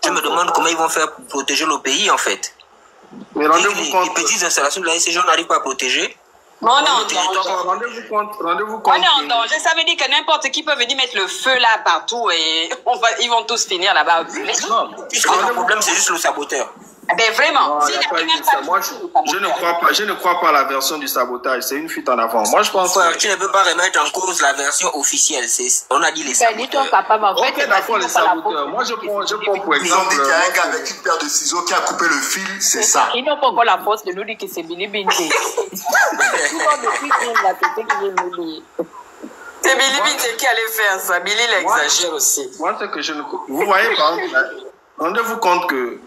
Je me demande comment ils vont faire pour protéger le pays, en fait. Mais rendez-vous compte. Les petites installations de la SCG, on n'arrive pas à protéger. Non, rendez-vous compte. On est en danger. Ça veut dire que n'importe qui peut venir mettre le feu là partout et ils vont tous finir là-bas. Non, puisque le problème, c'est juste le saboteur. Ben vraiment. Non, moi, je ne crois pas à la version du sabotage. C'est une fuite en avant. Moi, je pense que... Tu ne peux pas remettre en cause la version officielle. On a dit les saboteurs. Ok, d'accord, les saboteurs. Moi, je prends pour exemple... Ils ont dit qu'il y a un gars avec une paire de ciseaux qui a coupé le fil, c'est ça. Ils n'ont pas encore la force de nous dire que c'est Billy Binté. C'est Billy Binté qui allait faire ça. Billy l'exagère aussi. Moi, c'est que je ne... Vous voyez, par exemple, rendez-vous compte que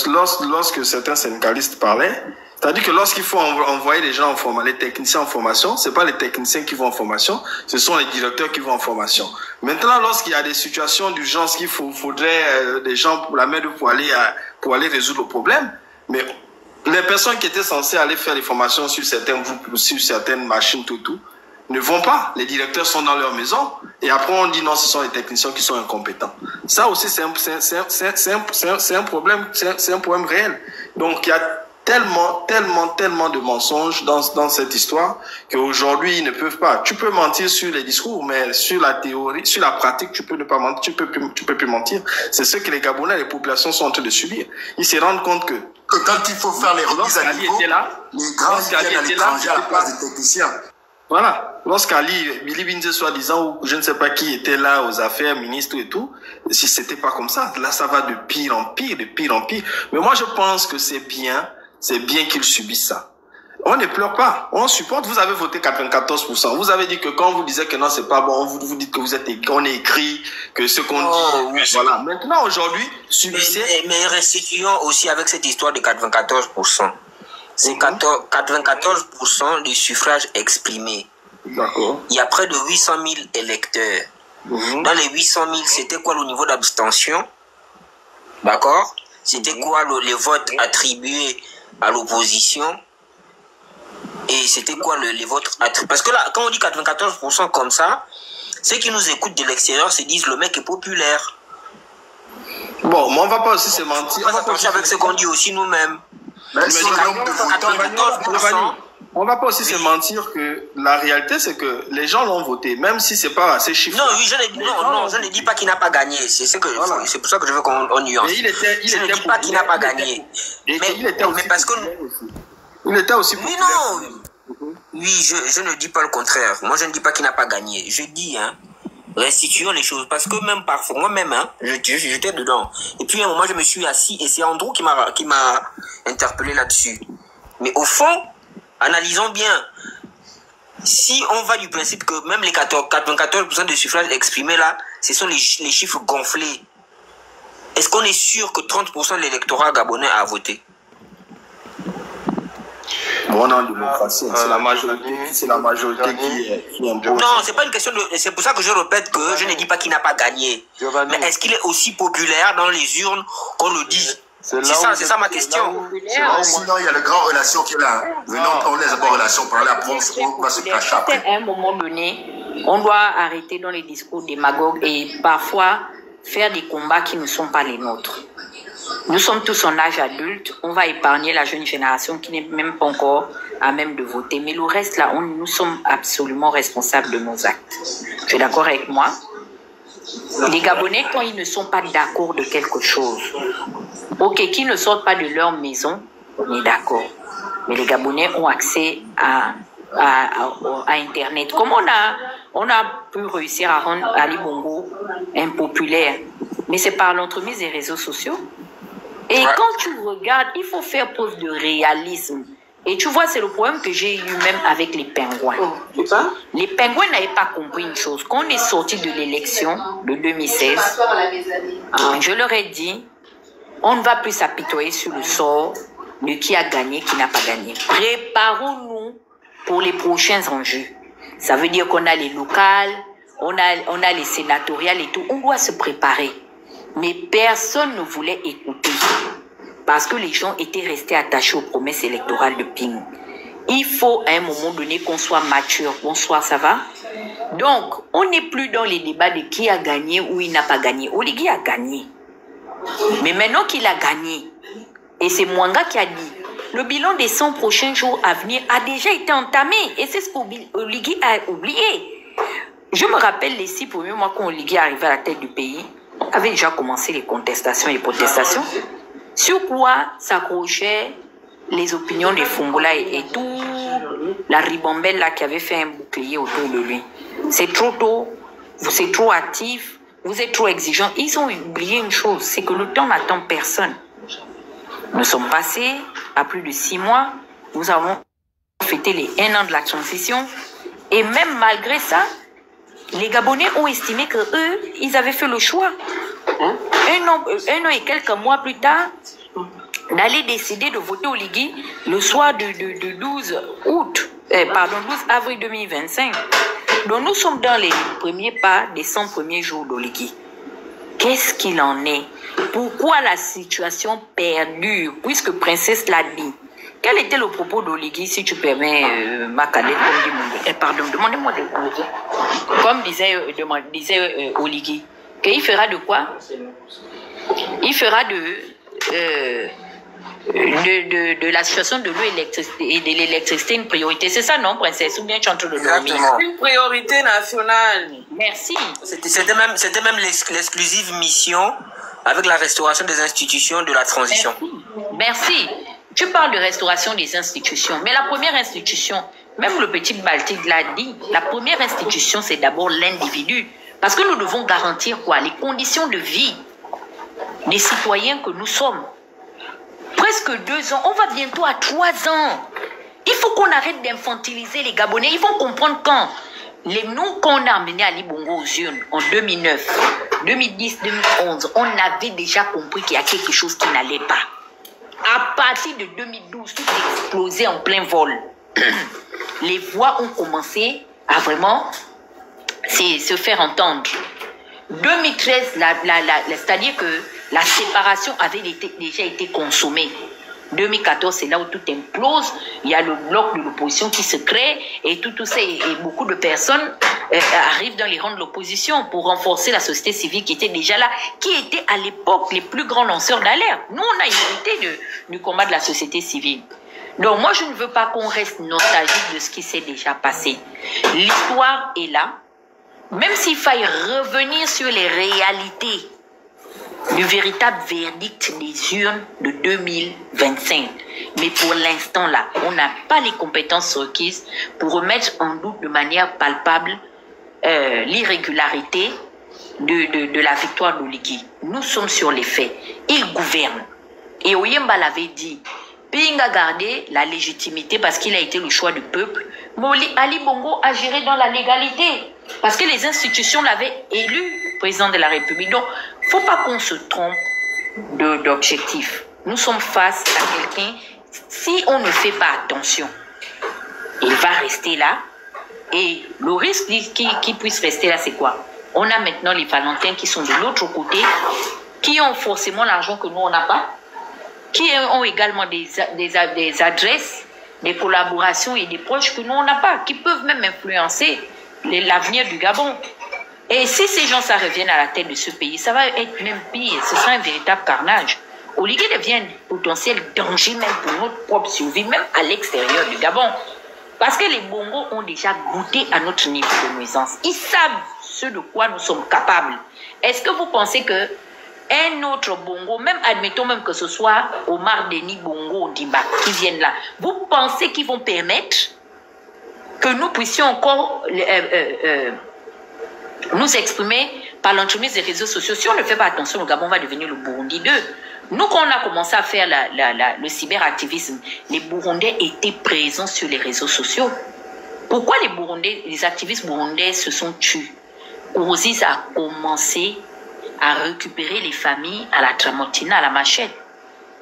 lorsque certains syndicalistes parlaient, c'est-à-dire que lorsqu'il faut envoyer les gens en formation, les techniciens en formation, c'est pas les techniciens qui vont en formation, ce sont les directeurs qui vont en formation. Maintenant, lorsqu'il y a des situations d'urgence qu'il faudrait des gens pour la main pour aller résoudre le problème, mais les personnes qui étaient censées aller faire les formations sur certains groupes, sur certaines machines, tout, ne vont pas. Les directeurs sont dans leur maison et après on dit non, ce sont les techniciens qui sont incompétents. Ça aussi c'est un problème, c'est un problème réel. Donc il y a tellement de mensonges dans cette histoire qu'aujourd'hui ils ne peuvent pas. Tu peux mentir sur les discours, mais sur la théorie, sur la pratique, tu peux ne pas mentir, tu peux plus mentir. C'est ce que les Gabonais, les populations sont en train de subir. Ils se rendent compte que quand il faut faire les remises à niveau, les grands viennent à l'étranger à la place des techniciens. Voilà. Lorsqu'Ali, Billy Binté, soi-disant, ou je ne sais pas qui était là aux affaires, ministres et tout, si c'était pas comme ça, là, ça va de pire en pire, de pire en pire. Mais moi, je pense que c'est bien qu'ils subissent ça. On ne pleure pas. On supporte. Vous avez voté 94%. Vous avez dit que quand vous disiez que non, c'est pas bon, vous dites que on est écrit, que ce qu'on dit. Oui, voilà. Maintenant, aujourd'hui, subissez. Mais restituons aussi avec cette histoire de 94%. C'est 94% du suffrage exprimé. D'accord. Il y a près de 800 000 électeurs. Dans les 800 000, c'était quoi le niveau d'abstention? D'accord? C'était quoi les votes attribués à l'opposition? Et c'était quoi les votes attribués? Parce que là, quand on dit 94% comme ça, ceux qui nous écoutent de l'extérieur se disent le mec est populaire. Bon, mais on va pas aussi se mentir. On va pas avec ce qu'on dit aussi nous-mêmes. On va pas aussi se mentir que la réalité c'est que les gens l'ont voté, même si c'est pas assez chiffré. Non, oui, je ne dis pas qu'il n'a pas gagné. C'est pour ça que je veux qu'on nuance. Je ne dis pas qu'il n'a pas gagné. Mais parce que il était aussi populaire. Oui, non. Oui, je ne dis pas le contraire. Moi, je ne dis pas qu'il n'a pas gagné. Je dis, restituons les choses. Parce que même parfois, moi-même, j'étais dedans. Et puis, à un moment, je me suis assis et c'est Andrew qui m'a interpellé là-dessus. Mais au fond, analysons bien. Si on va du principe que même les 94% de suffrages exprimés là, ce sont les chiffres gonflés, est-ce qu'on est sûr que 30% de l'électorat gabonais a voté? Bon, en démocratie, c'est la majorité qui impose. Non, c'est pas une question de... C'est pour ça que je répète que je ne dis pas qu'il n'a pas gagné. Mais est-ce qu'il est aussi populaire dans les urnes qu'on le dit? C'est ça ma question. Sinon, il y a le grand relation qui est là. Venons, on laisse d'abord relation par là, on va se cacher après. À un moment donné, on doit arrêter dans les discours démagogues et parfois faire des combats qui ne sont pas les nôtres. Nous sommes tous en âge adulte, on va épargner la jeune génération qui n'est même pas encore à même de voter. Mais le reste là, nous sommes absolument responsables de nos actes. Tu es d'accord avec moi? Les Gabonais, quand ils ne sont pas d'accord de quelque chose, ok, qu'ils ne sortent pas de leur maison, on est d'accord. Mais les Gabonais ont accès à Internet. Comment on a pu réussir à rendre Ali Bongo impopulaire? Mais c'est par l'entremise des réseaux sociaux. Et quand tu regardes, il faut faire preuve de réalisme. Et tu vois, c'est le problème que j'ai eu même avec les pingouins. Les pingouins n'avaient pas compris une chose. Quand on est sorti de l'élection de 2016, je leur ai dit, on ne va plus s'apitoyer sur le sort de qui a gagné, qui n'a pas gagné. Préparons-nous pour les prochains enjeux. Ça veut dire qu'on a les locales, on a les sénatoriales et tout. On doit se préparer. Mais personne ne voulait écouter parce que les gens étaient restés attachés aux promesses électorales de Ping. Il faut à un moment donné qu'on soit mature. Bonsoir, ça va? Donc, on n'est plus dans les débats de qui a gagné ou il n'a pas gagné. Oligui a gagné. Mais maintenant qu'il a gagné, et c'est Mwanga qui a dit, le bilan des 100 prochains jours à venir a déjà été entamé. Et c'est ce qu'Oligui a oublié. Je me rappelle les 6 premiers mois quand Oligui est arrivé à la tête du pays, avait déjà commencé les contestations et protestations. Sur quoi s'accrochaient les opinions des Fongola et tout, la ribambelle là qui avait fait un bouclier autour de lui. C'est trop tôt, vous êtes trop actif, vous êtes trop exigeant. Ils ont oublié une chose, c'est que le temps n'attend personne. Nous sommes passés à plus de 6 mois, nous avons fêté les 1 an de la transition et même malgré ça, les Gabonais ont estimé que eux, ils avaient fait le choix. Un an et quelques mois plus tard, d'aller décider de voter Oligui le soir du 12 avril 2025. Donc nous sommes dans les premiers pas des 100 premiers jours d'Oligui. Qu'est-ce qu'il en est? Pourquoi la situation perdure? Puisque Princesse l'a dit. Quel était le propos d'Oligui, si tu permets, ma cadette, pardon, demandez-moi de poser. Comme disait Oligui, qu'il fera de quoi? Il fera de la situation de l'eau et de l'électricité une priorité. C'est ça, non, princesse? Ou bien tu es en train de dormir? Une priorité nationale. Merci. C'était même l'exclusive mission avec la restauration des institutions de la transition. Merci. Tu parles de restauration des institutions, mais la première institution, même le petit Baltique l'a dit, la première institution, c'est d'abord l'individu. Parce que nous devons garantir quoi? Les conditions de vie des citoyens que nous sommes. Presque 2 ans, on va bientôt à 3 ans. Il faut qu'on arrête d'infantiliser les Gabonais. Ils vont comprendre quand. Nous, quand on a amené Ali Bongo aux urnes en 2009, 2010, 2011, on avait déjà compris qu'il y a quelque chose qui n'allait pas. À partir de 2012, tout explosait en plein vol. Les voix ont commencé à vraiment se faire entendre. 2013, c'est-à-dire que la séparation avait déjà été consommée. 2014, c'est là où tout implose. Il y a le bloc de l'opposition qui se crée et tout ça, et beaucoup de personnes arrivent dans les rangs de l'opposition pour renforcer la société civile qui était déjà là, qui était à l'époque les plus grands lanceurs d'alerte. Nous, on a hérité du combat de la société civile. Donc moi, je ne veux pas qu'on reste nostalgique de ce qui s'est déjà passé. L'histoire est là. Même s'il faille revenir sur les réalités du véritable verdict des urnes de 2025. Mais pour l'instant là, on n'a pas les compétences requises pour remettre en doute de manière palpable l'irrégularité de la victoire d'Oligui. Nous sommes sur les faits. Il gouverne. Et Oyemba l'avait dit, Ping a gardé la légitimité parce qu'il a été le choix du peuple. Mais Ali Bongo a géré dans la légalité parce que les institutions l'avaient élu président de la République. Donc, il ne faut pas qu'on se trompe d'objectif. Nous sommes face à quelqu'un, si on ne fait pas attention, il va rester là. Et le risque qu'il puisse rester là, c'est quoi? On a maintenant les Valentins qui sont de l'autre côté, qui ont forcément l'argent que nous, on n'a pas, qui ont également des adresses, des collaborations et des proches que nous, on n'a pas, qui peuvent même influencer l'avenir du Gabon. Et si ces gens, ça reviennent à la tête de ce pays, ça va être même pire. Ce sera un véritable carnage. Oligui devient un potentiel danger même pour notre propre survie, même à l'extérieur du Gabon. Parce que les Bongos ont déjà goûté à notre niveau de nuisance. Ils savent ce de quoi nous sommes capables. Est-ce que vous pensez que un autre Bongo, même admettons même que ce soit Omar Denis Bongo Ondimba qui viennent là, vous pensez qu'ils vont permettre que nous puissions encore nous exprimer par l'entremise des réseaux sociaux? Si on ne fait pas attention, le Gabon va devenir le Burundi 2. Nous, quand on a commencé à faire le cyberactivisme, les Burundais étaient présents sur les réseaux sociaux. Pourquoi les activistes burundais se sont tués? Kourouziz a commencé à récupérer les familles à la Tramontina, à la machette.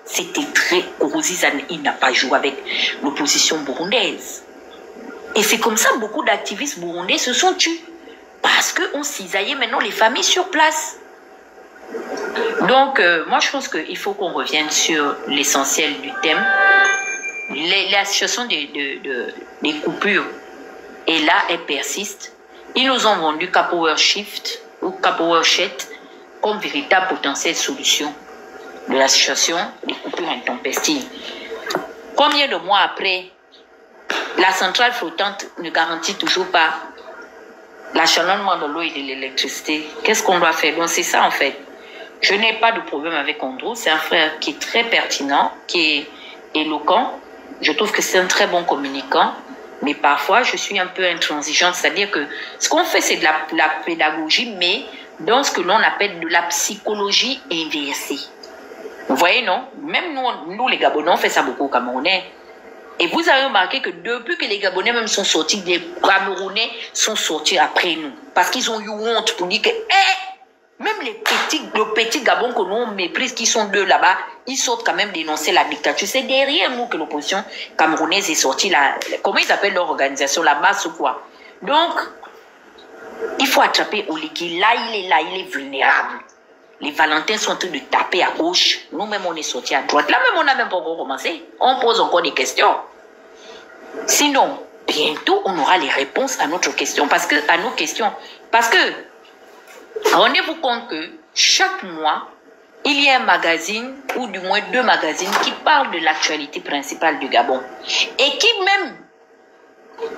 C'était très... Kourouziz, il n'a pas joué avec l'opposition burundaise. Et c'est comme ça que beaucoup d'activistes burundais se sont tués. Parce qu'on cisaillait maintenant les familles sur place. Donc, moi, je pense qu'il faut qu'on revienne sur l'essentiel du thème. La situation des coupures est là, elle persiste. Ils nous ont vendu Capower Shift ou Capower Shed comme véritable potentielle solution. de l'association des coupures intempestives. Combien de mois après, la centrale flottante ne garantit toujours pas l'achalonnement de l'eau et de l'électricité? Qu'est-ce qu'on doit faire? Donc c'est ça en fait. Je n'ai pas de problème avec Andrew, c'est un frère qui est très pertinent, qui est éloquent. Je trouve que c'est un très bon communicant, mais parfois je suis un peu intransigeante, c'est-à-dire que ce qu'on fait c'est de la pédagogie, mais dans ce que l'on appelle de la psychologie inversée. Vous voyez, non? Même nous les Gabonais, on fait ça beaucoup aux Camerounais. Et vous avez remarqué que depuis que les Gabonais même sont sortis, les Camerounais sont sortis après nous. Parce qu'ils ont eu honte pour dire que, même le petit Gabon que nous on méprise, qui sont deux là-bas, ils sortent quand même dénoncer la dictature. C'est derrière nous que l'opposition camerounaise est sortie. Comment ils appellent leur organisation? La masse ou quoi? Donc, il faut attraper Oligui. Là, il est vulnérable. Les Valentins sont en train de taper à gauche. Nous-mêmes, on est sortis à droite. Là même, on n'a même pas encore commencé. On pose encore des questions. Sinon, bientôt, on aura les réponses à nos questions. Parce que, rendez-vous compte que chaque mois, il y a un magazine, ou du moins 2 magazines, qui parlent de l'actualité principale du Gabon. Et qui même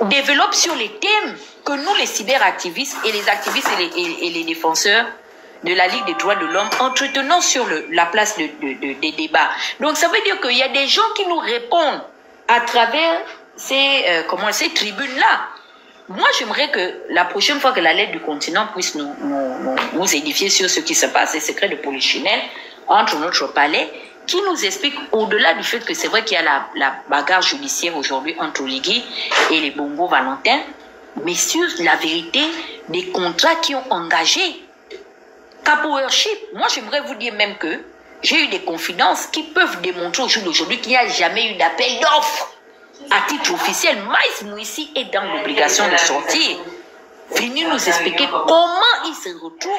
développent sur les thèmes que nous, les cyberactivistes et les activistes et les défenseurs de la Ligue des droits de l'homme, entretenons sur la place des débats. Donc, ça veut dire qu'il y a des gens qui nous répondent à travers ces tribunes-là. Moi, j'aimerais que la prochaine fois que la lettre du continent puisse nous édifier sur ce qui se passe, les secrets de Polichinelle, entre notre palais, qui nous explique, au-delà du fait que c'est vrai qu'il y a la bagarre judiciaire aujourd'hui entre Oligui et les Bongo Valentins, mais sur la vérité des contrats qui ont engagé Capoeurship. Moi, j'aimerais vous dire même que j'ai eu des confidences qui peuvent démontrer au jour d'aujourd'hui qu'il n'y a jamais eu d'appel d'offres à titre officiel. Maïs Mouissi est dans l'obligation de sortir. Venir nous expliquer comment il se retrouve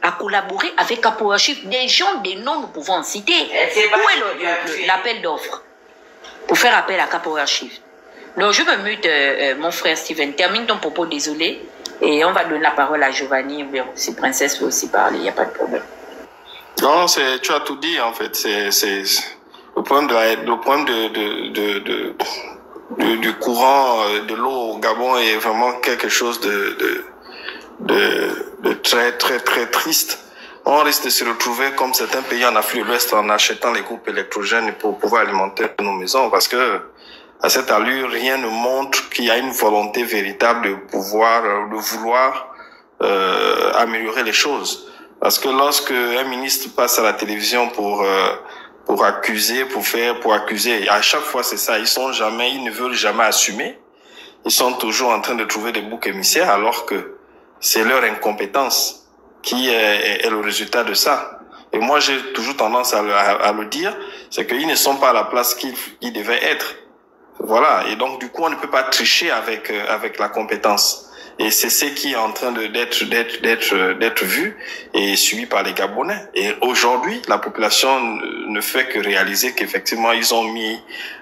à collaborer avec Capoeurship. Des gens, des noms, nous pouvons en citer. Où est l'appel d'offres pour faire appel à Capoeurship? Donc, je me mute, mon frère Steven. Termine ton propos, désolé. Et on va donner la parole à Giovanni. Si Princesse veut aussi parler, il n'y a pas de problème. Non, tu as tout dit, en fait. C'est le problème du courant de l'eau au Gabon est vraiment quelque chose de très, très, très triste. On risque de se retrouver comme certains pays en Afrique de l'Ouest en achetant les groupes électrogènes pour pouvoir alimenter nos maisons, parce que à cette allure, rien ne montre qu'il y a une volonté véritable de vouloir améliorer les choses. Parce que lorsque un ministre passe à la télévision pour accuser, à chaque fois c'est ça, ils ne veulent jamais assumer. Ils sont toujours en train de trouver des boucs émissaires, alors que c'est leur incompétence qui est le résultat de ça. Et moi, j'ai toujours tendance à le dire, c'est qu'ils ne sont pas à la place qu'ils devaient être. Voilà. Et donc, du coup, on ne peut pas tricher avec la compétence. Et c'est ce qui est en train d'être vu et suivi par les Gabonais. Et aujourd'hui, la population ne fait que réaliser qu'effectivement, ils ont mis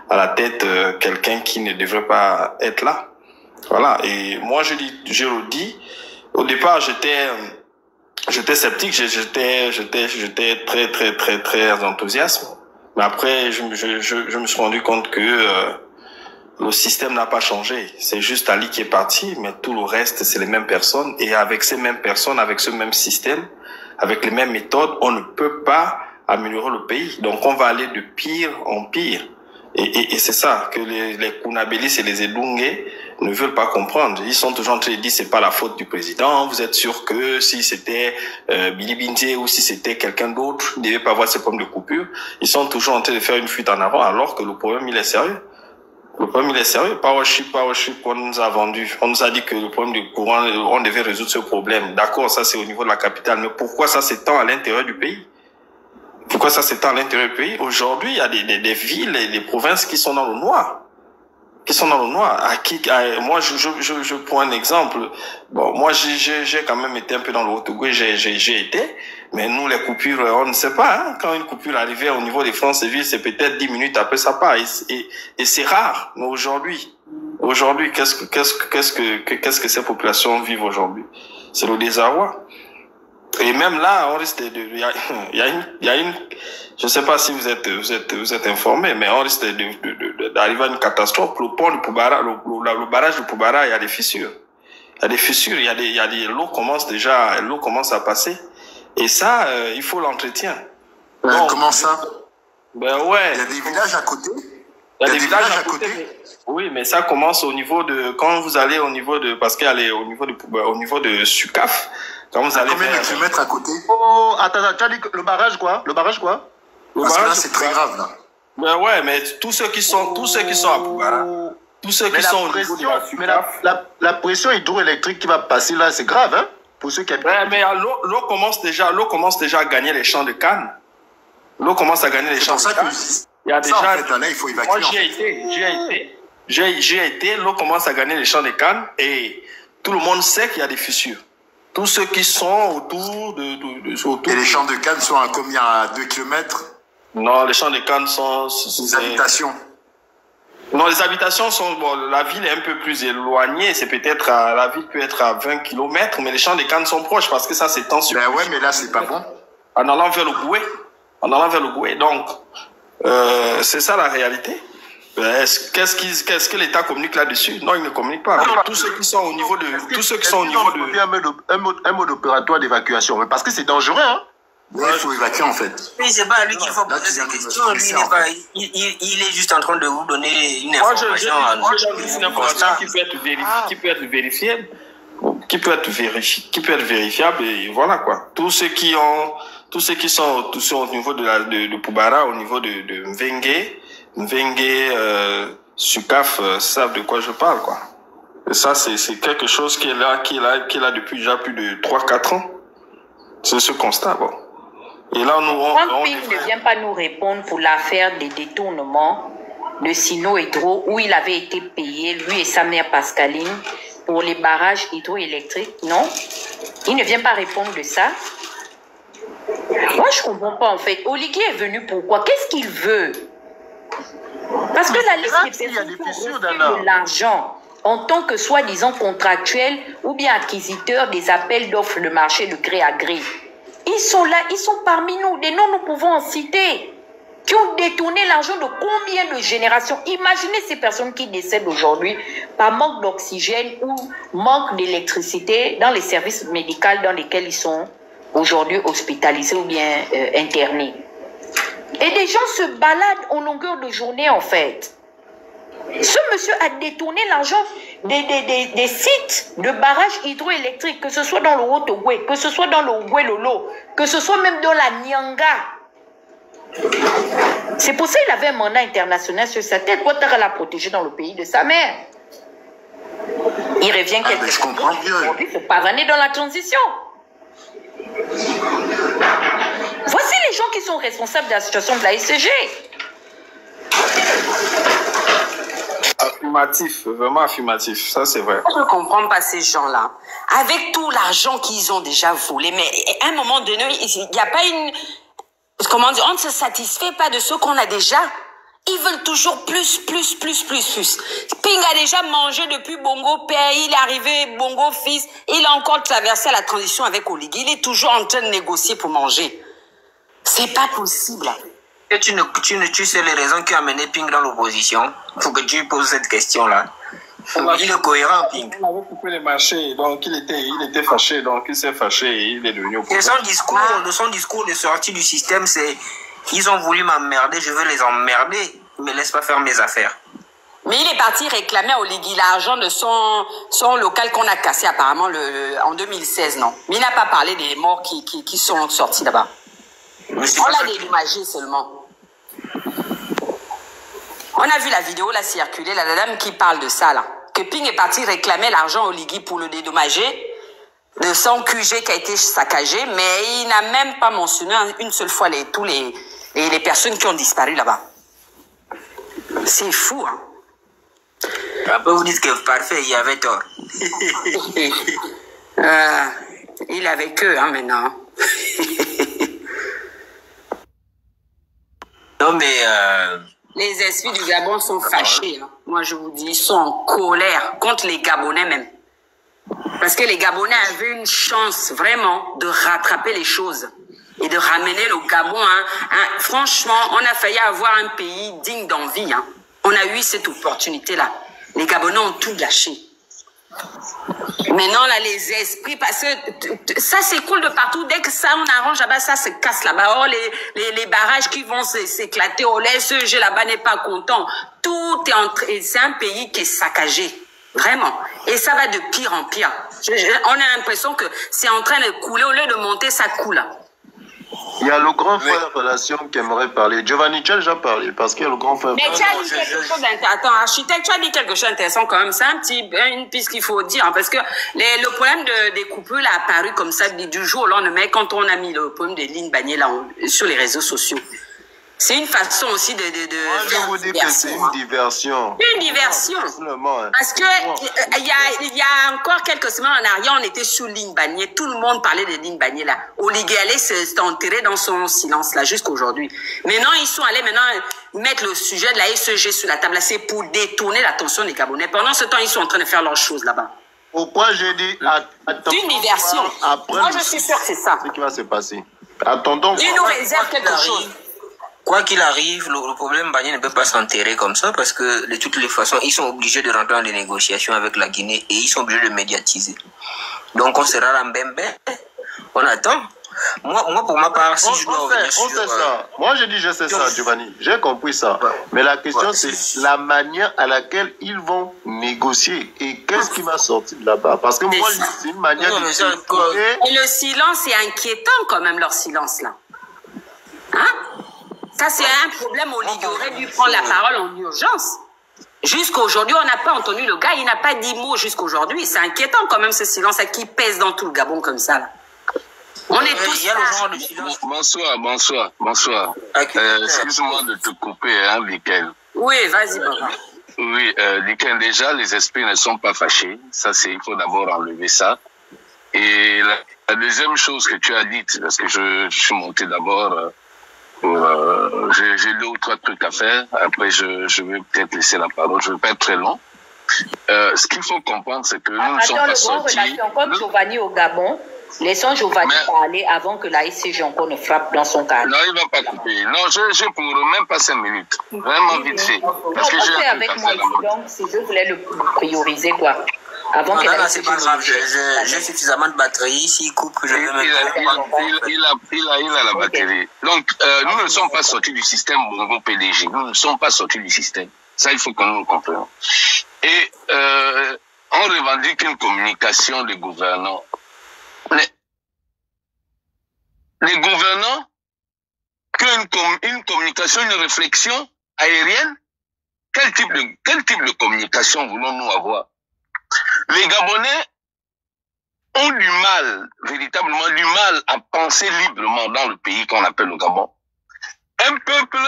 à la tête quelqu'un qui ne devrait pas être là. Voilà. Et moi, je le dis, au départ, j'étais sceptique, j'étais très, très, très, très enthousiaste. Mais après, je me suis rendu compte que le système n'a pas changé. C'est juste Ali qui est parti, mais tout le reste, c'est les mêmes personnes. Et avec ces mêmes personnes, avec ce même système, avec les mêmes méthodes, on ne peut pas améliorer le pays. Donc, on va aller de pire en pire. Et c'est ça que les Kounabelis et les Edungé ne veulent pas comprendre. Ils sont toujours en train de dire c'est pas la faute du président. Vous êtes sûr que si c'était Billy Bindié ou si c'était quelqu'un d'autre, il ne devait pas avoir ces problèmes de coupure. Ils sont toujours en train de faire une fuite en avant alors que le problème, il est sérieux. Le problème, il est sérieux. Powership, on nous a vendu. On nous a dit que le problème du courant, on devait résoudre ce problème. D'accord, ça c'est au niveau de la capitale. Mais pourquoi ça s'étend à l'intérieur du pays? Pourquoi ça s'étend à l'intérieur du pays? Aujourd'hui, il y a des villes et des provinces qui sont dans le noir. Moi, je prends un exemple. Bon, moi, j'ai quand même été un peu dans le Haut-Togo, j'ai été. Mais nous, les coupures, on ne sait pas, hein. Quand une coupure arrivait au niveau des France-Villes, c'est peut-être 10 minutes après ça part. Et c'est rare. Mais aujourd'hui, qu'est-ce que ces populations vivent aujourd'hui? C'est le désarroi. Et même là, on risque de... Il y a une... Je ne sais pas si vous êtes informés, mais on risque d'arriver à une catastrophe. Le pont de Poubara, le barrage de Poubara, il y a des fissures. Il y a des fissures, l'eau commence à passer. Et ça, il faut l'entretien. Comment ça? Ben ouais. Il y a des villages à côté. Il y a des villages à côté. Oui, mais ça commence au niveau de... Quand vous allez au niveau de... Parce qu'elle est au niveau de Sucaf. Quand vous allez combien de kilomètres à côté? Oh, attends, tu as dit que le barrage quoi? Le barrage quoi? Parce que là, c'est très grave, là. Ben ouais, mais tous ceux qui sont à Poubara, tous ceux qui sont au niveau de la Sucaf... La pression hydroélectrique qui va passer là, c'est grave, hein? Pour ceux qui habitent... Ouais, mais l'eau commence déjà à gagner les champs de canne. L'eau commence à gagner les champs de canne. Il y a déjà... En fait, là, il faut évacuer. Moi, j'ai été, l'eau commence à gagner les champs de canne et tout le monde sait qu'il y a des fissures. Tous ceux qui sont autour Et les champs de canne sont à combien? À 2 km? Non, les champs de canne sont... Les habitations? Non, les habitations sont... Bon, la ville est un peu plus éloignée. C'est peut-être... La ville peut être à 20 km, mais les champs de canne sont proches parce que ça s'étend sur... Ben ouais, mais là, c'est pas bon. En allant vers le Goué. Donc, c'est ça la réalité. Qu'est-ce que l'État communique là-dessus? Non, il ne communique pas. Tous ceux qui sont au niveau de... Un mode opératoire d'évacuation. Parce que c'est dangereux, hein? Ouais, il faut évacuer, en fait. Oui, c'est pas à lui qu'il faut poser ces questions. Lui, il est juste en train de vous donner une information. Une information qui peut être vérifiable. Qui peut être vérifiable. Et voilà, quoi. Tous ceux qui sont au niveau de Poubara, au niveau de Mvengue, Sucaf, savent de quoi je parle, quoi. Et ça, c'est quelque chose qui est là depuis déjà plus de 3-4 ans. C'est ce constat, bon. Et là, Quand Ping ne vient pas nous répondre pour l'affaire des détournements de Sino Hydro, où il avait été payé, lui et sa mère Pascaline, pour les barrages hydroélectriques, non? Il ne vient pas répondre de ça. Moi, je ne comprends pas, en fait. Oligui est venu pourquoi? Qu'est-ce qu'il veut? Parce que la liste des personnes de l'argent en tant que soi-disant contractuels ou bien acquisiteurs des appels d'offres de marché de gré à gré. Ils sont là, ils sont parmi nous. Des noms, nous pouvons en citer. Qui ont détourné l'argent de combien de générations? Imaginez ces personnes qui décèdent aujourd'hui par manque d'oxygène ou manque d'électricité dans les services médicaux dans lesquels ils sont aujourd'hui hospitalisés ou bien internés. Et des gens se baladent en longueur de journée, en fait. Ce monsieur a détourné l'argent des sites de barrages hydroélectriques, que ce soit dans le Haut-Ogooué, que ce soit dans le Ogooué-Lolo, que ce soit même dans la Nyanga. C'est pour ça qu'il avait un mandat international sur sa tête. Ouattara l'a protégé dans le pays de sa mère. Il revient quelque chose. Aujourd'hui, il faut pavaner dans la transition. Voici les gens qui sont responsables de la situation de la SCG. Affirmatif, vraiment affirmatif, ça c'est vrai. Je ne comprends pas ces gens-là. Avec tout l'argent qu'ils ont déjà volé, mais à un moment donné, il n'y a pas une... Comment dire, on ne se satisfait pas de ce qu'on a déjà. Ils veulent toujours plus. Ping a déjà mangé depuis Bongo père, il est arrivé Bongo fils, il a encore traversé la transition avec Oligui. Il est toujours en train de négocier pour manger. C'est pas possible. Et tu sais les raisons qui ont amené Ping dans l'opposition. Il faut que tu poses cette question-là. Il est cohérent, Ping. On avait coupé les marchés, donc il était fâché, donc il s'est fâché et il est devenu opposant. Et son discours de sortie du système, c'est ils ont voulu m'emmerder, je veux les emmerder, mais laisse pas faire mes affaires. Mais il est parti réclamer à Oligui l'argent de son local qu'on a cassé apparemment en 2016, non? Mais il n'a pas parlé des morts qui sont sortis là-bas. On l'a dédommagé seulement. On a vu la vidéo là circuler, la dame qui parle de ça là. Que Ping est parti réclamer l'argent au Oligui pour le dédommager de son QG qui a été saccagé, mais il n'a même pas mentionné une seule fois les personnes qui ont disparu là-bas. C'est fou, hein. Après vous dites que parfait, il y avait tort. Il est avec eux, hein, maintenant. Non, mais... Les esprits du Gabon sont fâchés. Hein. Moi, je vous dis, ils sont en colère contre les Gabonais même. Parce que les Gabonais avaient une chance vraiment de rattraper les choses et de ramener le Gabon. Franchement, on a failli avoir un pays digne d'envie. Hein. On a eu cette opportunité-là. Les Gabonais ont tout gâché. Maintenant, là, les esprits, parce que ça s'écoule de partout. Dès que ça, on arrange là-bas, ça se casse là-bas. Oh, les barrages qui vont s'éclater. Oh, l'SEG là-bas n'est pas content. Tout est entré. C'est un pays qui est saccagé. Vraiment. Et ça va de pire en pire. On a l'impression que c'est en train de couler. Au lieu de monter, ça coule. Il y a le grand frère de relation qui aimerait parler. Giovanni, tu as déjà parlé parce qu'il y a le grand frère. Mais tu as dit quelque chose d'intéressant. Attends, architecte, tu as dit quelque chose d'intéressant quand même. C'est une piste qu'il faut dire. Hein, parce que le problème des coupures a apparu comme ça du jour au lendemain quand on a mis le problème des lignes bannières là, sur les réseaux sociaux. C'est une façon aussi de moi, je vous dis que c'est une diversion. Une diversion. Hein. Parce que il y a encore quelques semaines en arrière, on était sous ligne bannière. Tout le monde parlait de ligne bannière là. Oligui allait s'enterrer dans son silence là jusqu'aujourd'hui. Maintenant, ils sont allés mettre le sujet de la SEG sur la table. C'est pour détourner l'attention des Gabonais. Pendant ce temps, ils sont en train de faire leurs choses là-bas. Pourquoi j'ai dit c'est une diversion. Moi, je suis sûr que c'est ça. Ce qui va se passer. Attendons. Ils nous réservent quelque chose. Quoi qu'il arrive, le problème Barnier ne peut pas s'enterrer comme ça parce que de toutes les façons, ils sont obligés de rentrer dans des négociations avec la Guinée et ils sont obligés de médiatiser. Donc on sera en bembé, on attend. Moi pour ma part, si je dois revenir sur... On sait ça. Moi je dis je sais ça, Giovanni. J'ai compris ça. Mais la question c'est la manière à laquelle ils vont négocier et qu'est-ce qui va sortir de là-bas. Parce que moi c'est une manière de... Et le silence est inquiétant quand même, leur silence là. Hein? Ça, c'est un problème. Oligui aurait dû prendre la parole en urgence. Jusqu'à aujourd'hui, on n'a pas entendu le gars. Il n'a pas dit mot jusqu'à aujourd'hui. C'est inquiétant quand même ce silence qui pèse dans tout le Gabon comme ça. Là. On est tous. Il y a le genre de silence. Bonsoir. Excuse-moi de te couper, hein, Liken. Oui, vas-y, papa. Oui, Liken, déjà, les esprits ne sont pas fâchés. Ça, il faut d'abord enlever ça. Et la deuxième chose que tu as dite, parce que je suis monté d'abord... j'ai 2 ou 3 trucs à faire. Après, je vais peut-être laisser la parole. Je ne vais pas être très long. Ce qu'il faut comprendre, c'est que nous ne sommes pas sortis. Comme Giovanni au Gabon, laissons Giovanni parler avant que la SCG encore ne frappe dans son cadre. Non, il ne va pas couper. Non, j'ai pour même pas 5 minutes. Vraiment vite fait. Parce que j'ai avec moi ici, donc si je voulais le prioriser, quoi. Avant que c'est pas grave, j'ai suffisamment de batterie, s'il coupe, je vais il a la batterie. Donc, nous ne sommes pas sortis du système Bongo PDG, nous ne sommes pas sortis du système. Ça, il faut que nous le comprenions. Et on revendique une communication des gouvernants. Les gouvernants, une communication, une réflexion aérienne, quel type de communication voulons-nous avoir? Les Gabonais ont du mal, véritablement du mal à penser librement dans le pays qu'on appelle le Gabon. Un peuple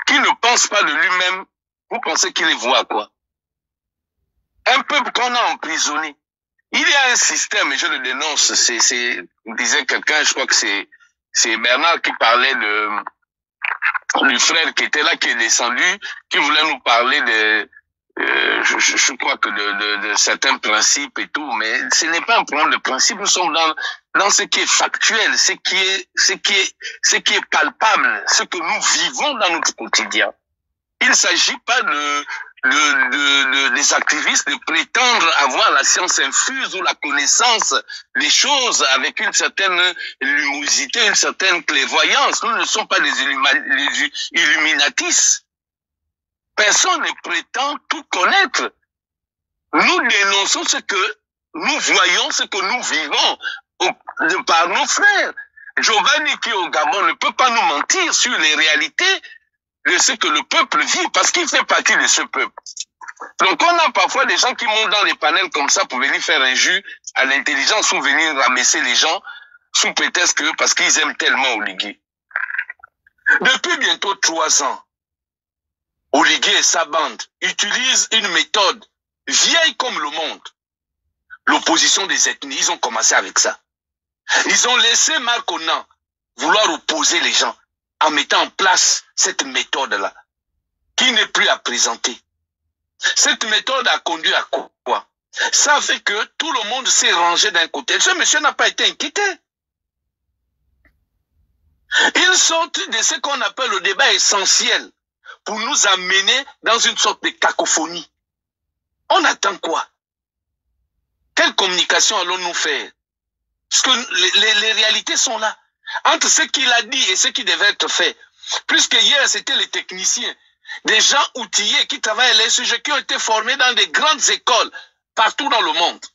qui ne pense pas de lui-même, vous pensez qu'il est voix à quoi? Un peuple qu'on a emprisonné. Il y a un système, et je le dénonce, disait quelqu'un, je crois que c'est Bernard qui parlait du frère qui était là, qui est descendu, qui voulait nous parler je crois que de certains principes et tout, mais ce n'est pas un problème de principe. Nous sommes dans ce qui est factuel, ce qui est palpable, ce que nous vivons dans notre quotidien. Il ne s'agit pas des activistes de prétendre avoir la science infuse ou la connaissance des choses avec une certaine luminosité, une certaine clairvoyance. Nous ne sommes pas des illuminatis. Personne ne prétend tout connaître. Nous dénonçons ce que nous voyons, ce que nous vivons par nos frères. Giovanni qui est au Gabon ne peut pas nous mentir sur les réalités de ce que le peuple vit, parce qu'il fait partie de ce peuple. Donc on a parfois des gens qui montent dans les panels comme ça pour venir faire injure à l'intelligence ou venir ramasser les gens sous prétexte que parce qu'ils aiment tellement Oligui. Depuis bientôt 3 ans, Oligui et sa bande utilisent une méthode vieille comme le monde. L'opposition des ethnies, ils ont commencé avec ça. Ils ont laissé Marc Onan vouloir opposer les gens en mettant en place cette méthode-là, qui n'est plus à présenter. Cette méthode a conduit à quoi? Ça fait que tout le monde s'est rangé d'un côté. Ce monsieur n'a pas été inquiété. Ils sortent de ce qu'on appelle le débat essentiel pour nous amener dans une sorte de cacophonie. On attend quoi? Quelle communication allons-nous faire? Parce que les réalités sont là. Entre ce qu'il a dit et ce qui devait être fait. Puisque hier, c'était les techniciens, des gens outillés qui travaillent les sujets, qui ont été formés dans des grandes écoles partout dans le monde.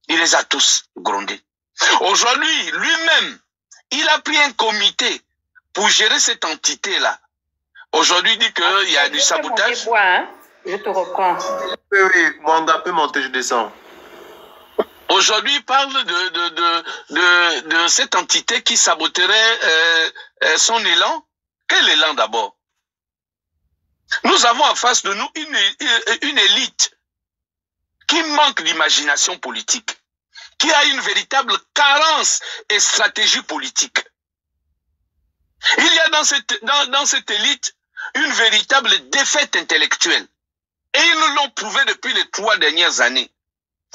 Il les a tous grondés. Aujourd'hui, lui-même, il a pris un comité pour gérer cette entité-là. Aujourd'hui, il dit qu'il y a du sabotage. Je te reprends. Oui, Mwanga peut monter, je descends. Aujourd'hui, il parle de cette entité qui saboterait son élan. Quel élan d'abord? Nous avons en face de nous une élite qui manque d'imagination politique, qui a une véritable carence et stratégie politique. Il y a dans cette élite une véritable défaite intellectuelle. Et ils nous l'ont prouvé depuis les 3 dernières années.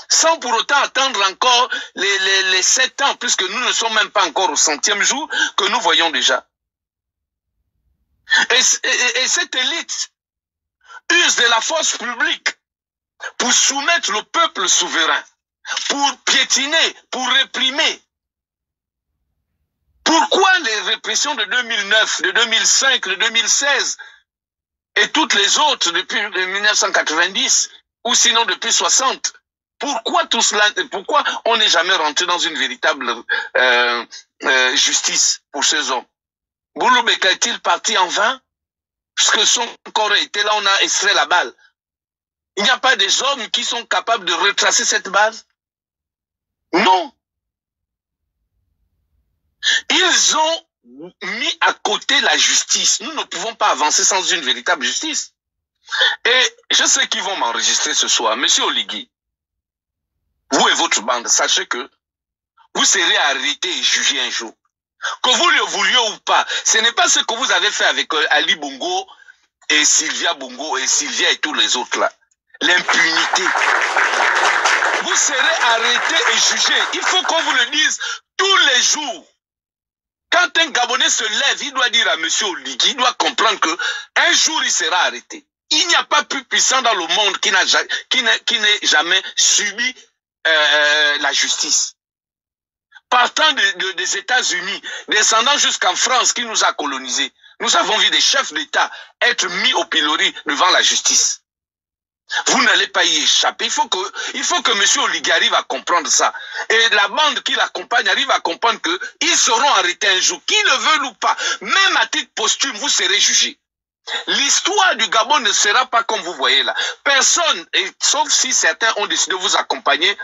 Sans pour autant attendre encore les 7 ans, puisque nous ne sommes même pas encore au 100e jour, que nous voyons déjà. Et cette élite use de la force publique pour soumettre le peuple souverain, pour piétiner, pour réprimer. Pourquoi les répressions de 2009, de 2005, de 2016 et toutes les autres depuis 1990 ou sinon depuis 60? Pourquoi tout cela? Pourquoi on n'est jamais rentré dans une véritable justice pour ces hommes? Bouloubeka est-il parti en vain? Puisque son corps était là, on a extrait la balle. Il n'y a pas des hommes qui sont capables de retracer cette balle? Non. Ils ont mis à côté la justice. Nous ne pouvons pas avancer sans une véritable justice. Et je sais qu'ils vont m'enregistrer ce soir. Monsieur Oligui, vous et votre bande, sachez que vous serez arrêtés et jugés un jour. Que vous le vouliez ou pas, ce n'est pas ce que vous avez fait avec Ali Bongo et Sylvia Bongo et Sylvia et tous les autres là. L'impunité. Vous serez arrêtés et jugés. Il faut qu'on vous le dise tous les jours. Quand un Gabonais se lève, il doit dire à M. Oligui, il doit comprendre que un jour il sera arrêté. Il n'y a pas plus puissant dans le monde qui n'ait jamais subi la justice. Partant des États-Unis, descendant jusqu'en France qui nous a colonisés, nous avons vu des chefs d'État être mis au pilori devant la justice. Vous n'allez pas y échapper. Il faut que M. Oligui arrive à comprendre ça. Et la bande qui l'accompagne arrive à comprendre qu'ils seront arrêtés un jour. Qu'ils le veulent ou pas, même à titre posthume, vous serez jugés. L'histoire du Gabon ne sera pas comme vous voyez là. Personne, sauf si certains ont décidé de vous accompagner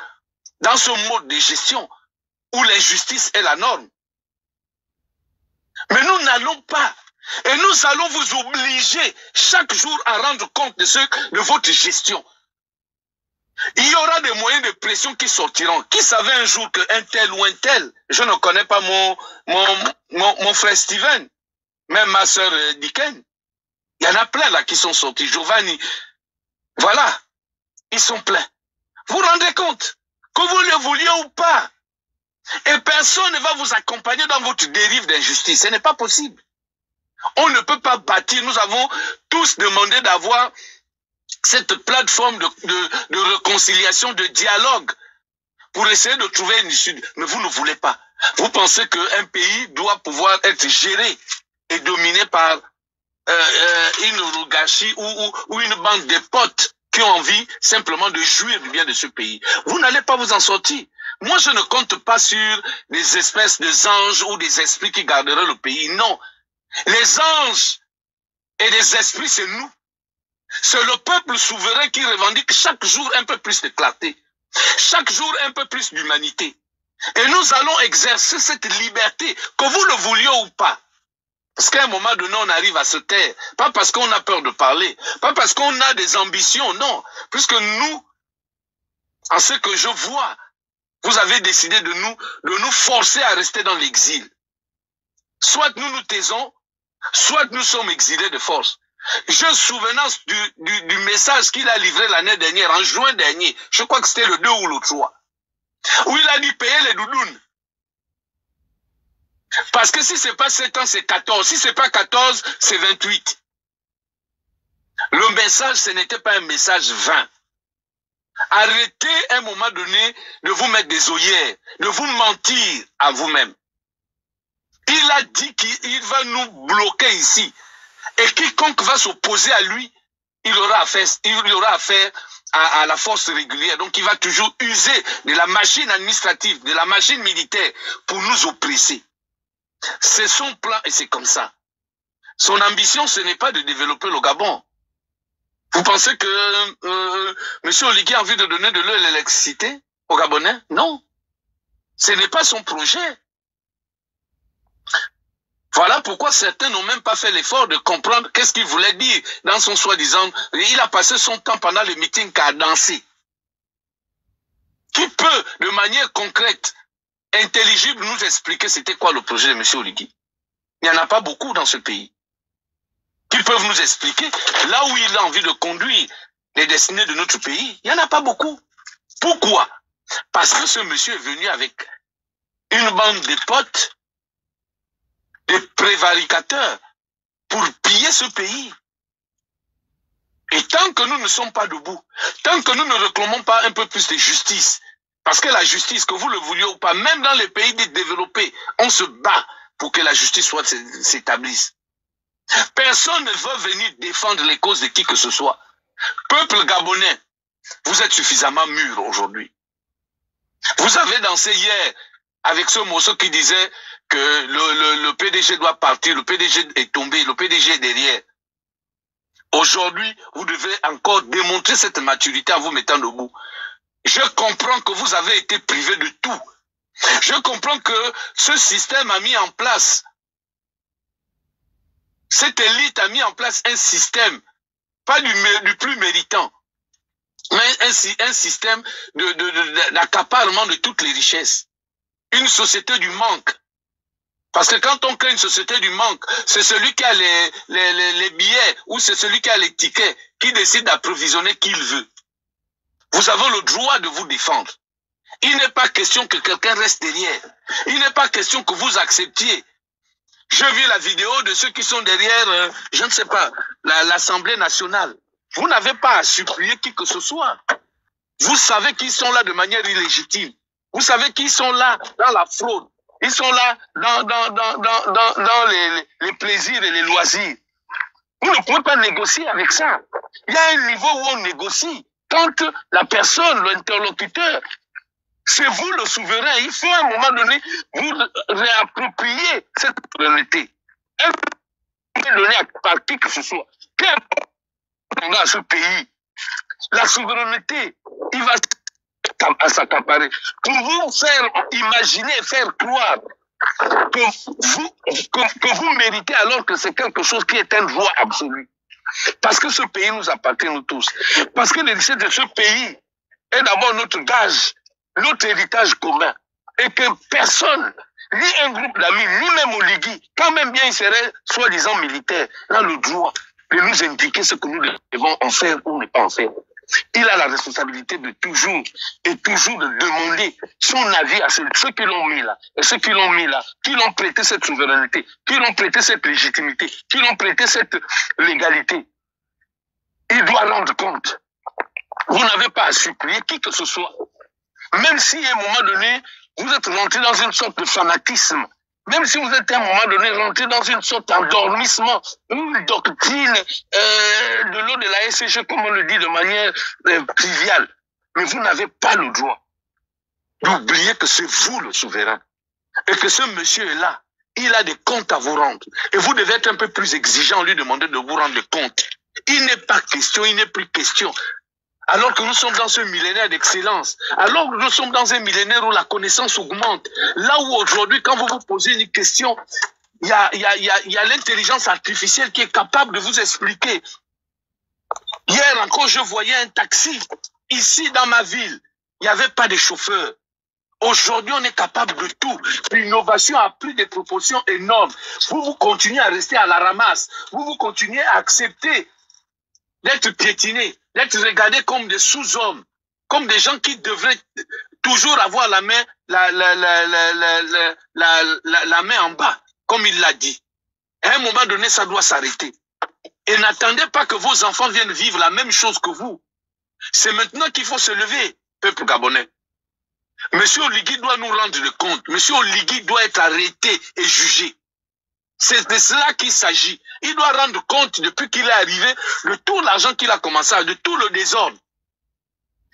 dans ce mode de gestion où l'injustice est la norme. Mais nous n'allons pas. Et nous allons vous obliger chaque jour à rendre compte de votre gestion. Il y aura des moyens de pression qui sortiront. Qui savait un jour qu'un tel ou un tel, je ne connais pas mon frère Steven, même ma soeur Diken. Il y en a plein là qui sont sortis. Giovanni, voilà, ils sont pleins. Vous vous rendez compte, que vous le vouliez ou pas. Et personne ne va vous accompagner dans votre dérive d'injustice. Ce n'est pas possible. On ne peut pas bâtir. Nous avons tous demandé d'avoir cette plateforme de réconciliation, de dialogue, pour essayer de trouver une issue. Mais vous ne voulez pas. Vous pensez qu'un pays doit pouvoir être géré et dominé par une oligarchie ou une bande de potes qui ont envie simplement de jouir du bien de ce pays. Vous n'allez pas vous en sortir. Moi, je ne compte pas sur des espèces de anges ou des esprits qui garderaient le pays. Non. Les anges et les esprits, c'est nous. C'est le peuple souverain qui revendique chaque jour un peu plus de clarté. Chaque jour un peu plus d'humanité. Et nous allons exercer cette liberté, que vous le vouliez ou pas. Parce qu'à un moment donné, on arrive à se taire. Pas parce qu'on a peur de parler. Pas parce qu'on a des ambitions, non. Puisque nous, en ce que je vois, vous avez décidé de nous forcer à rester dans l'exil. Soit nous nous taisons, soit nous sommes exilés de force. J'ai souvenance du message qu'il a livré l'année dernière, en juin dernier. Je crois que c'était le 2 ou le 3. Où il a dit payer les doudounes. Parce que si c'est pas 7 ans, c'est 14. Si c'est pas 14, c'est 28. Le message, ce n'était pas un message vain. Arrêtez à un moment donné de vous mettre des œillères, de vous mentir à vous-même. Il a dit qu'il va nous bloquer ici. Et quiconque va s'opposer à lui, il aura affaire à la force régulière. Donc il va toujours user de la machine administrative, de la machine militaire pour nous oppresser. C'est son plan et c'est comme ça. Son ambition, ce n'est pas de développer le Gabon. Vous pensez que M. Oligui a envie de donner de l'eau et l'électricité aux Gabonais? Non. Ce n'est pas son projet. Voilà pourquoi certains n'ont même pas fait l'effort de comprendre qu'est-ce qu'il voulait dire dans son soi-disant. Il a passé son temps pendant le meeting à danser. Qui peut, de manière concrète, intelligible, nous expliquer c'était quoi le projet de M. Oligui? Il n'y en a pas beaucoup dans ce pays. Qui peuvent nous expliquer là où il a envie de conduire les destinées de notre pays? Il n'y en a pas beaucoup. Pourquoi? Parce que ce monsieur est venu avec une bande de potes, des prévaricateurs, pour piller ce pays. Et tant que nous ne sommes pas debout, tant que nous ne réclamons pas un peu plus de justice, parce que la justice, que vous le vouliez ou pas, même dans les pays développés, on se bat pour que la justice s'établisse. Personne ne veut venir défendre les causes de qui que ce soit. Peuple gabonais, vous êtes suffisamment mûrs aujourd'hui. Vous avez dansé hier avec ce morceau qui disait que le PDG doit partir, le PDG est tombé, le PDG est derrière. Aujourd'hui, vous devez encore démontrer cette maturité en vous mettant debout. Je comprends que vous avez été privé de tout. Je comprends que ce système a mis en place, cette élite a mis en place un système, pas du plus méritant, mais un système d'accaparement de toutes les richesses. Une société du manque. Parce que quand on crée une société du manque, c'est celui qui a les billets ou c'est celui qui a les tickets qui décide d'approvisionner qui il veut. Vous avez le droit de vous défendre. Il n'est pas question que quelqu'un reste derrière. Il n'est pas question que vous acceptiez. Je vis la vidéo de ceux qui sont derrière, je ne sais pas, l'Assemblée nationale. Vous n'avez pas à supplier qui que ce soit. Vous savez qu'ils sont là de manière illégitime. Vous savez qu'ils sont là dans la fraude. Ils sont là dans les plaisirs et les loisirs. Vous ne pouvez pas négocier avec ça. Il y a un niveau où on négocie. Quand la personne, l'interlocuteur, c'est vous le souverain. Il faut à un moment donné vous réapproprier cette souveraineté. Elle peut donner à qui que ce soit. Quel dans ce pays, la souveraineté, il va s'accaparer. Pour vous faire imaginer, faire croire que vous méritez alors que c'est quelque chose qui est un droit absolu. Parce que ce pays nous appartient nous tous. Parce que les richesses de ce pays est d'abord notre gage, notre héritage commun. Et que personne, ni un groupe d'amis, ni même Oligui, quand même bien il serait soi-disant militaire, n'a le droit de nous indiquer ce que nous devons en faire ou ne pas en faire. Il a la responsabilité de toujours et toujours de demander son avis à ceux qui l'ont mis là, et ceux qui l'ont mis là, qui l'ont prêté cette souveraineté, qui l'ont prêté cette légitimité, qui l'ont prêté cette légalité. Il doit rendre compte. Vous n'avez pas à supplier qui que ce soit. Même si à un moment donné, vous êtes rentré dans une sorte de fanatisme, même si vous êtes à un moment donné rentré dans une sorte d'endormissement, une doctrine de l'eau de la SCG, comme on le dit de manière triviale, mais vous n'avez pas le droit d'oublier que c'est vous le souverain et que ce monsieur est là. Il a des comptes à vous rendre et vous devez être un peu plus exigeant, lui demander de vous rendre compte. Il n'est pas question, il n'est plus question. Alors que nous sommes dans ce millénaire d'excellence, alors que nous sommes dans un millénaire où la connaissance augmente, là où aujourd'hui, quand vous vous posez une question, il y a l'intelligence artificielle qui est capable de vous expliquer. Hier encore, je voyais un taxi, ici dans ma ville, il n'y avait pas de chauffeur. Aujourd'hui, on est capable de tout. L'innovation a pris des proportions énormes. Vous continuez à rester à la ramasse. Vous continuez à accepter d'être piétinés, d'être regardés comme des sous-hommes, comme des gens qui devraient toujours avoir la main, la main en bas, comme il l'a dit. À un moment donné, ça doit s'arrêter. Et n'attendez pas que vos enfants viennent vivre la même chose que vous. C'est maintenant qu'il faut se lever, peuple gabonais. Monsieur Oligui doit nous rendre le compte. Monsieur Oligui doit être arrêté et jugé. C'est de cela qu'il s'agit. Il doit rendre compte, depuis qu'il est arrivé, de tout l'argent qu'il a commencé, de tout le désordre.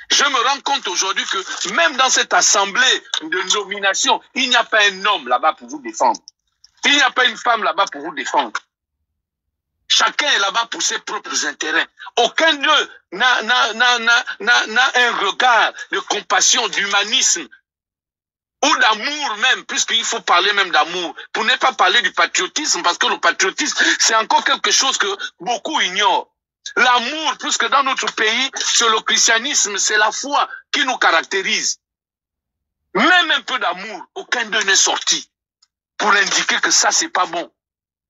Je me rends compte aujourd'hui que même dans cette assemblée de nomination, il n'y a pas un homme là-bas pour vous défendre. Il n'y a pas une femme là-bas pour vous défendre. Chacun est là-bas pour ses propres intérêts. Aucun d'eux n'a un regard de compassion, d'humanisme ou d'amour même, puisqu'il faut parler même d'amour, pour ne pas parler du patriotisme, parce que le patriotisme, c'est encore quelque chose que beaucoup ignorent. L'amour, puisque dans notre pays, c'est le christianisme, c'est la foi qui nous caractérise. Même un peu d'amour, aucun d'eux n'est sorti pour indiquer que ça, c'est pas bon.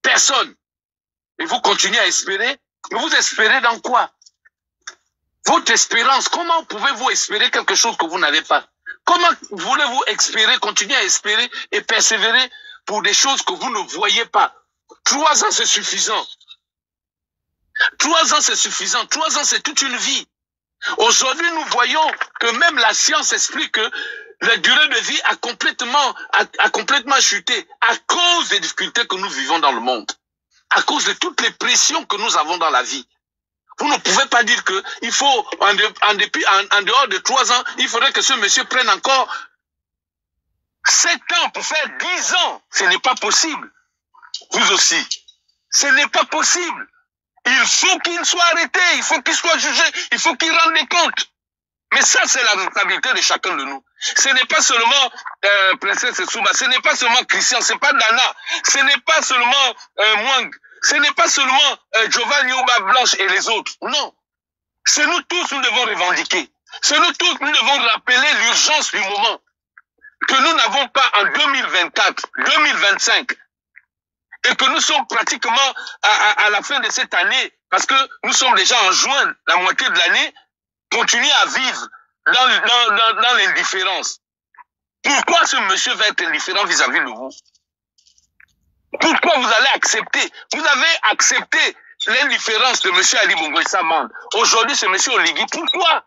Personne. Et vous continuez à espérer. Mais vous espérez dans quoi? Votre espérance, comment pouvez-vous espérer quelque chose que vous n'avez pas? Comment voulez-vous espérer, continuer à espérer et persévérer pour des choses que vous ne voyez pas? 3 ans, c'est suffisant. 3 ans, c'est suffisant. 3 ans, c'est toute une vie. Aujourd'hui, nous voyons que même la science explique que la durée de vie a complètement chuté à cause des difficultés que nous vivons dans le monde. À cause de toutes les pressions que nous avons dans la vie. Vous ne pouvez pas dire que il faut, en dehors de 3 ans, il faudrait que ce monsieur prenne encore 7 ans pour faire 10 ans. Ce n'est pas possible. Vous aussi. Ce n'est pas possible. Il faut qu'il soit arrêté, il faut qu'il soit jugé, il faut qu'il rende des comptes. Mais ça, c'est la responsabilité de chacun de nous. Ce n'est pas seulement Princesse Souba, ce n'est pas seulement Christian, ce n'est pas Dana, ce n'est pas seulement Mwang, ce n'est pas seulement Giovanni Ouba Blanche et les autres. Non. C'est nous tous, nous devons revendiquer. C'est nous tous, nous devons rappeler l'urgence du moment. Que nous n'avons pas en 2024, 2025. Et que nous sommes pratiquement à la fin de cette année, parce que nous sommes déjà en juin, la moitié de l'année, continuer à vivre dans l'indifférence. Pourquoi ce monsieur va être indifférent vis-à-vis de vous? Pourquoi vous allez accepter? Vous avez accepté l'indifférence de monsieur Ali Bongo Samand. Aujourd'hui, c'est monsieur Oligui. Pourquoi?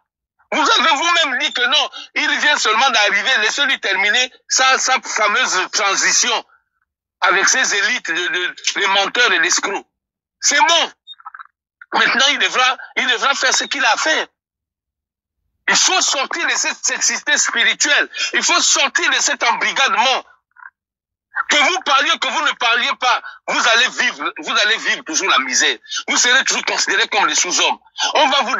Vous avez vous-même dit que non, il vient seulement d'arriver, laissez-lui terminer sa fameuse transition avec ses élites de menteurs et d'escrocs. C'est bon. Maintenant, il devra faire ce qu'il a à faire. Il faut sortir de cette cité spirituelle. Il faut sortir de cet embrigadement. Que vous parliez, que vous ne parliez pas, vous allez vivre toujours la misère. Vous serez toujours considérés comme des sous-hommes. On va vous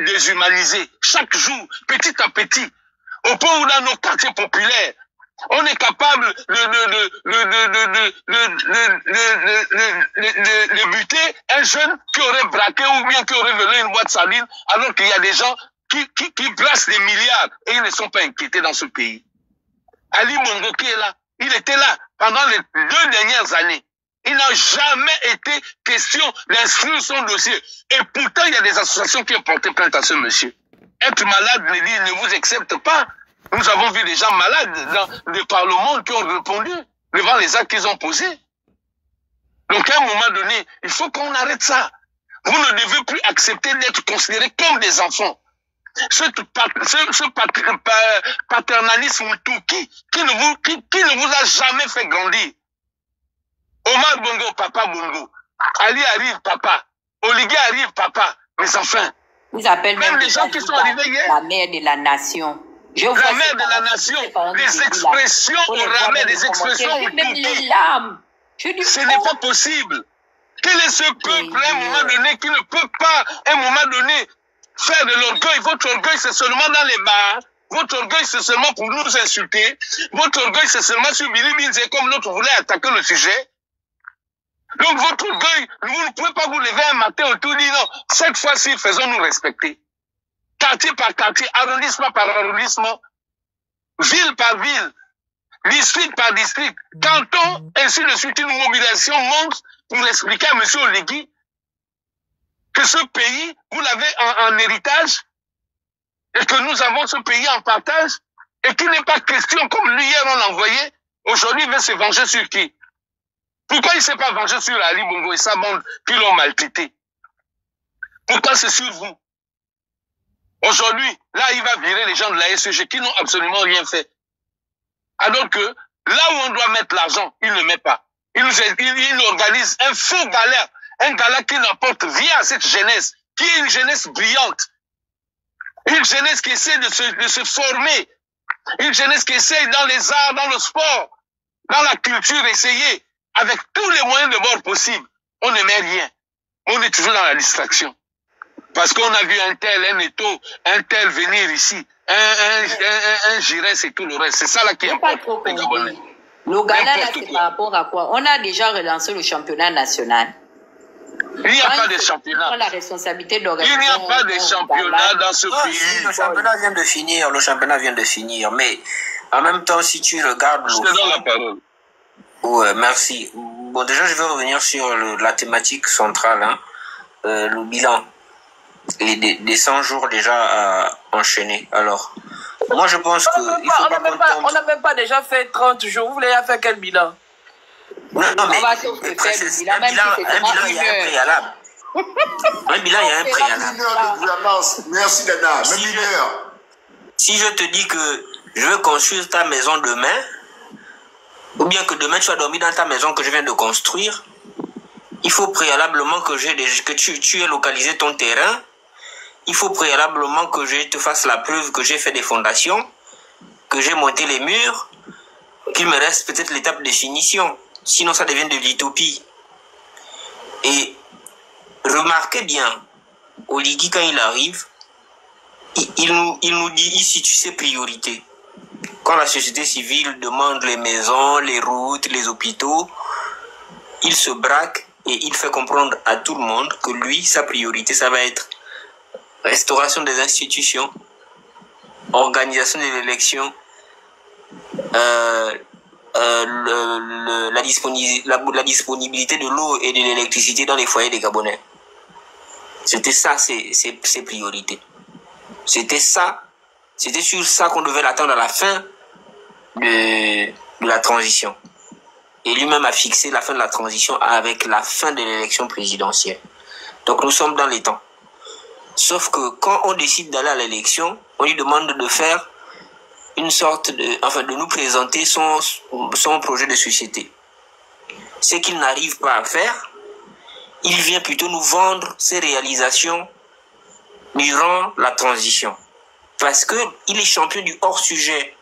déshumaniser chaque jour, petit à petit. Au point où dans nos quartiers populaires, on est capable de buter un jeune qui aurait braqué ou bien qui aurait volé une boîte sardine, alors qu'il y a des gens qui brassent des milliards et ils ne sont pas inquiétés dans ce pays. Ali Bongo qui est là, il était là pendant les 2 dernières années. Il n'a jamais été question d'inscrire son dossier. Et pourtant, il y a des associations qui ont porté plainte à ce monsieur. Être malade ne vous accepte pas. Nous avons vu des gens malades par le monde qui ont répondu devant les actes qu'ils ont posés. Donc à un moment donné, il faut qu'on arrête ça. Vous ne devez plus accepter d'être considérés comme des enfants. Ce paternalisme qui ne vous a jamais fait grandir. Omar Bongo, papa Bongo. Ali arrive, papa. Oligui arrive, papa. Mais enfin, vous appelez même les gens qui sont arrivés hier, la mère de la nation. La mère de la nation, des expressions au ramène, des expressions au touki. Ce n'est pas possible. Quel est ce peuple à un moment donné qui ne peut pas, à un moment donné, faire de l'orgueil? Votre orgueil, c'est seulement dans les bars. Votre orgueil, c'est seulement pour nous insulter. Votre orgueil, c'est seulement sur Billy Binze, comme l'autre voulait attaquer le sujet. Donc votre orgueil, vous ne pouvez pas vous lever un matin autour et dire non, cette fois-ci, faisons-nous respecter. Quartier par quartier, arrondissement par arrondissement. ville par ville, district par district, canton, ainsi de suite, une mobilisation monte pour expliquer à M. Oligui que ce pays, vous l'avez en héritage et que nous avons ce pays en partage et qu'il n'est pas question, comme lui hier on l'a envoyé, aujourd'hui il veut se venger sur qui? Pourquoi il ne s'est pas vengé sur Ali Bongo et sa bande qui l'ont maltraité? Pourquoi c'est sur vous? Aujourd'hui, là, il va virer les gens de la SEG qui n'ont absolument rien fait. Alors que là où on doit mettre l'argent, il ne met pas. Il organise un faux gala, un gala qui n'apporte rien à cette jeunesse, qui est une jeunesse brillante. Une jeunesse qui essaie de se former. Une jeunesse qui essaie dans les arts, dans le sport, dans la culture, essayer avec tous les moyens de bord possibles. On ne met rien. On est toujours dans la distraction. Parce qu'on a vu un tel, un Eto, un tel venir ici, un Giresse et tout le reste. C'est ça là qui est important. Le gala là, c'est par rapport à quoi? On a déjà relancé le championnat national. Il n'y a pas de championnat. La responsabilité il n'y a pas de championnat dans ce pays. Le championnat vient de finir. Le championnat vient de finir. Mais en même temps, si tu regardes... Je te donne la parole. Ouais, merci. Bon, déjà, je vais revenir sur la thématique centrale, hein, le bilan. Des 100 jours déjà à enchaîner. Alors, moi, je pense que... On n'a même pas déjà fait 30 jours. Vous voulez faire quel bilan? Non, mais un bilan, il y a un préalable. Un bilan, il y a un préalable. Une heure de gouvernance. Merci, Dana. Même une heure. Si je te dis que je veux construire ta maison demain, ou bien que demain tu vas dormir dans ta maison que je viens de construire, il faut préalablement que tu aies localisé ton terrain. Il faut préalablement que je te fasse la preuve que j'ai fait des fondations, que j'ai monté les murs, qu'il me reste peut-être l'étape de finition. Sinon, ça devient de l'utopie. Et remarquez bien, Oligui, quand il arrive, il nous dit, il situe ses priorités. Quand la société civile demande les maisons, les routes, les hôpitaux, il se braque et il fait comprendre à tout le monde que lui, sa priorité, ça va être restauration des institutions, organisation de l'élection, la disponibilité de l'eau et de l'électricité dans les foyers des Gabonais. C'était ça, ses priorités. C'était sur ça qu'on devait l'attendre à la fin de la transition. Et lui-même a fixé la fin de la transition avec la fin de l'élection présidentielle. Donc nous sommes dans les temps. Sauf que quand on décide d'aller à l'élection, on lui demande de faire une sorte de nous présenter son projet de société. Ce qu'il n'arrive pas à faire, il vient plutôt nous vendre ses réalisations durant la transition. Parce que il est champion du hors-sujet.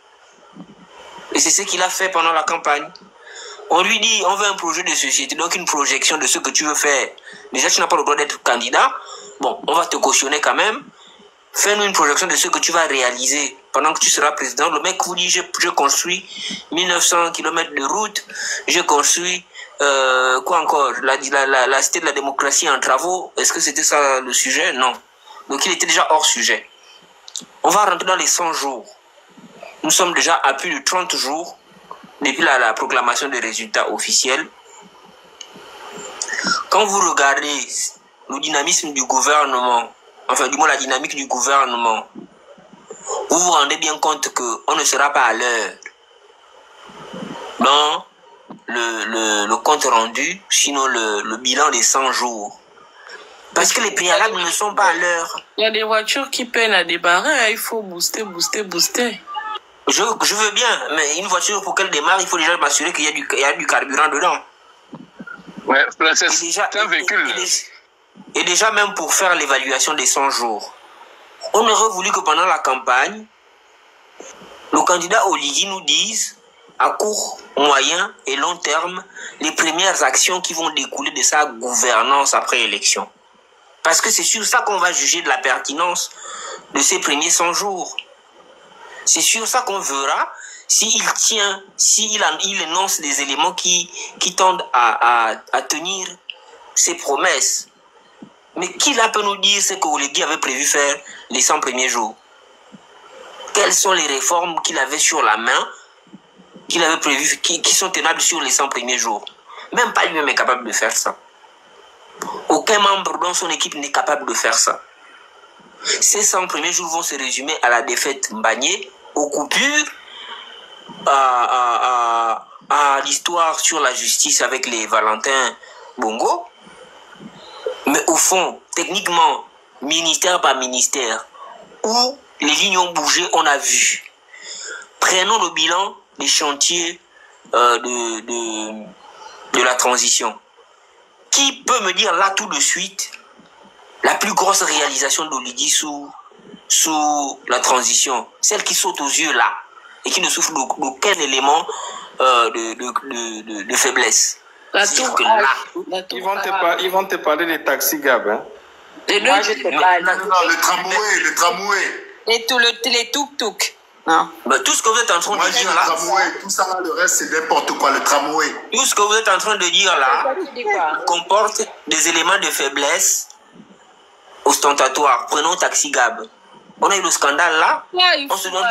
Et c'est ce qu'il a fait pendant la campagne. On lui dit, on veut un projet de société, donc une projection de ce que tu veux faire. Déjà, tu n'as pas le droit d'être candidat. Bon, on va te cautionner quand même. Fais-nous une projection de ce que tu vas réaliser pendant que tu seras président. Le mec vous dit, je construis 1900 km de route, je construis, quoi encore, la cité de la démocratie en travaux. Est-ce que c'était ça le sujet? Non. Donc il était déjà hors sujet. On va rentrer dans les 100 jours. Nous sommes déjà à plus de 30 jours depuis la proclamation des résultats officiels. Quand vous regardez le dynamisme du gouvernement, enfin du moins la dynamique du gouvernement, vous vous rendez bien compte qu'on ne sera pas à l'heure dans le compte rendu, sinon le bilan des 100 jours. Parce que les préalables ne sont pas à l'heure. Il y a des voitures qui peinent à débarrer, il faut booster. Je veux bien, mais une voiture pour qu'elle démarre, il faut déjà m'assurer qu'il y a du carburant dedans. Ouais, c'est un véhicule. Et déjà même pour faire l'évaluation des 100 jours, on aurait voulu que pendant la campagne, le candidat Oligui nous dise, à court, moyen et long terme, les premières actions qui vont découler de sa gouvernance après élection. Parce que c'est sur ça qu'on va juger de la pertinence de ces premiers 100 jours. C'est sur ça qu'on verra s'il tient, il énonce des éléments qui tendent à tenir ses promesses. Mais qui là peut nous dire ce que Oligui avait prévu faire les 100 premiers jours? quelles sont les réformes qu'il avait sur la main, qu'il avait prévues, qui sont tenables sur les 100 premiers jours. Même pas lui-même est capable de faire ça. Aucun membre dans son équipe n'est capable de faire ça. Ces 100 premiers jours vont se résumer à la défaite Mbagné, aux coupures, à l'histoire sur la justice avec les Valentin Bongo. Mais au fond, techniquement, ministère par ministère, où les lignes ont bougé, on a vu. Prenons le bilan des chantiers de la transition. Qui peut me dire là tout de suite la plus grosse réalisation d'Oligui sous la transition, celle qui saute aux yeux là et qui ne souffre d'aucun élément de faiblesse. Ils vont te parler des taxis Gab. Hein? Moi, je te parle. Non, le tramway. Et tout les tuk-tuk. Non. Bah, tout ce que vous êtes en train de dire là, tout ça là, le reste c'est n'importe quoi, le tramway. Tout ce que vous êtes en train de dire là comporte des éléments de faiblesse ostentatoires. Prenons Taxi Gab. On a eu le scandale là. On se donne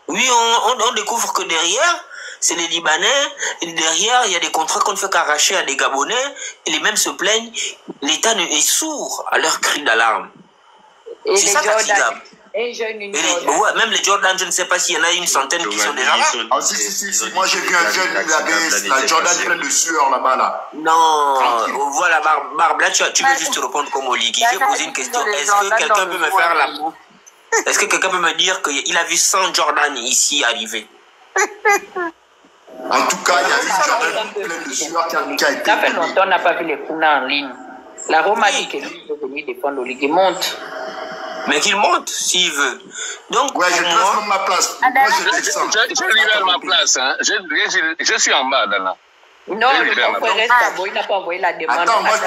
oui, on découvre que derrière, c'est les Libanais. Et derrière, il y a des contrats qu'on ne fait qu'arracher à des Gabonais. Et les mêmes se plaignent. L'État est sourd à leur cri d'alarme. C'est ça Taxi Gab. Ouais, même les Jordan, je ne sais pas s'il y en a une centaine qui sont déjà là. Ah si, moi j'ai vu un jeune, il avait la Jordan plein de sueur là-bas là. Non, voilà, Barbe, là tu veux juste répondre comme Oligui. Je vais poser une question. Est-ce que quelqu'un peut me faire la... Est-ce que quelqu'un peut me dire qu'il a vu 100 Jordan ici arriver? En tout cas, il y a eu une Jordan plein de sueur qui a été... Ça fait longtemps qu'on n'a pas vu les Kuna en ligne. La Roma dit qu'il veut venir défendre Oligui. Monte. Mais qu'il monte s'il veut. Donc, ouais, je place ma place. Moi, je descends. Je libère ma place. Hein. Je suis en bas, Dana. Non, le frère reste à vous. Il n'a pas envoyé la demande. Attends, moi, je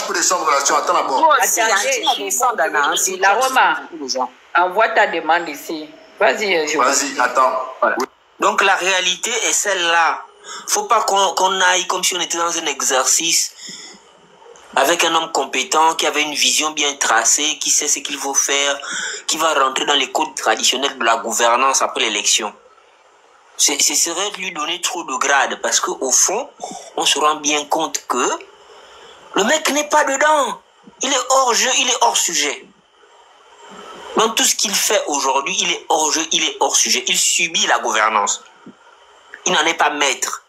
peux descendre relation. Attends d'abord. Attendez, la Roma, envoie ta demande ici. Vas-y, vas-y, attends. Donc, la réalité est celle-là. Faut pas qu'on aille comme si on était dans un exercice avec un homme compétent, qui avait une vision bien tracée, qui sait ce qu'il faut faire, qui va rentrer dans les codes traditionnels de la gouvernance après l'élection. Ce serait de lui donner trop de grade, parce qu'au fond, on se rend bien compte que le mec n'est pas dedans. Il est hors jeu, il est hors sujet. Dans tout ce qu'il fait aujourd'hui, il est hors jeu, il est hors sujet. Il subit la gouvernance. Il n'en est pas maître.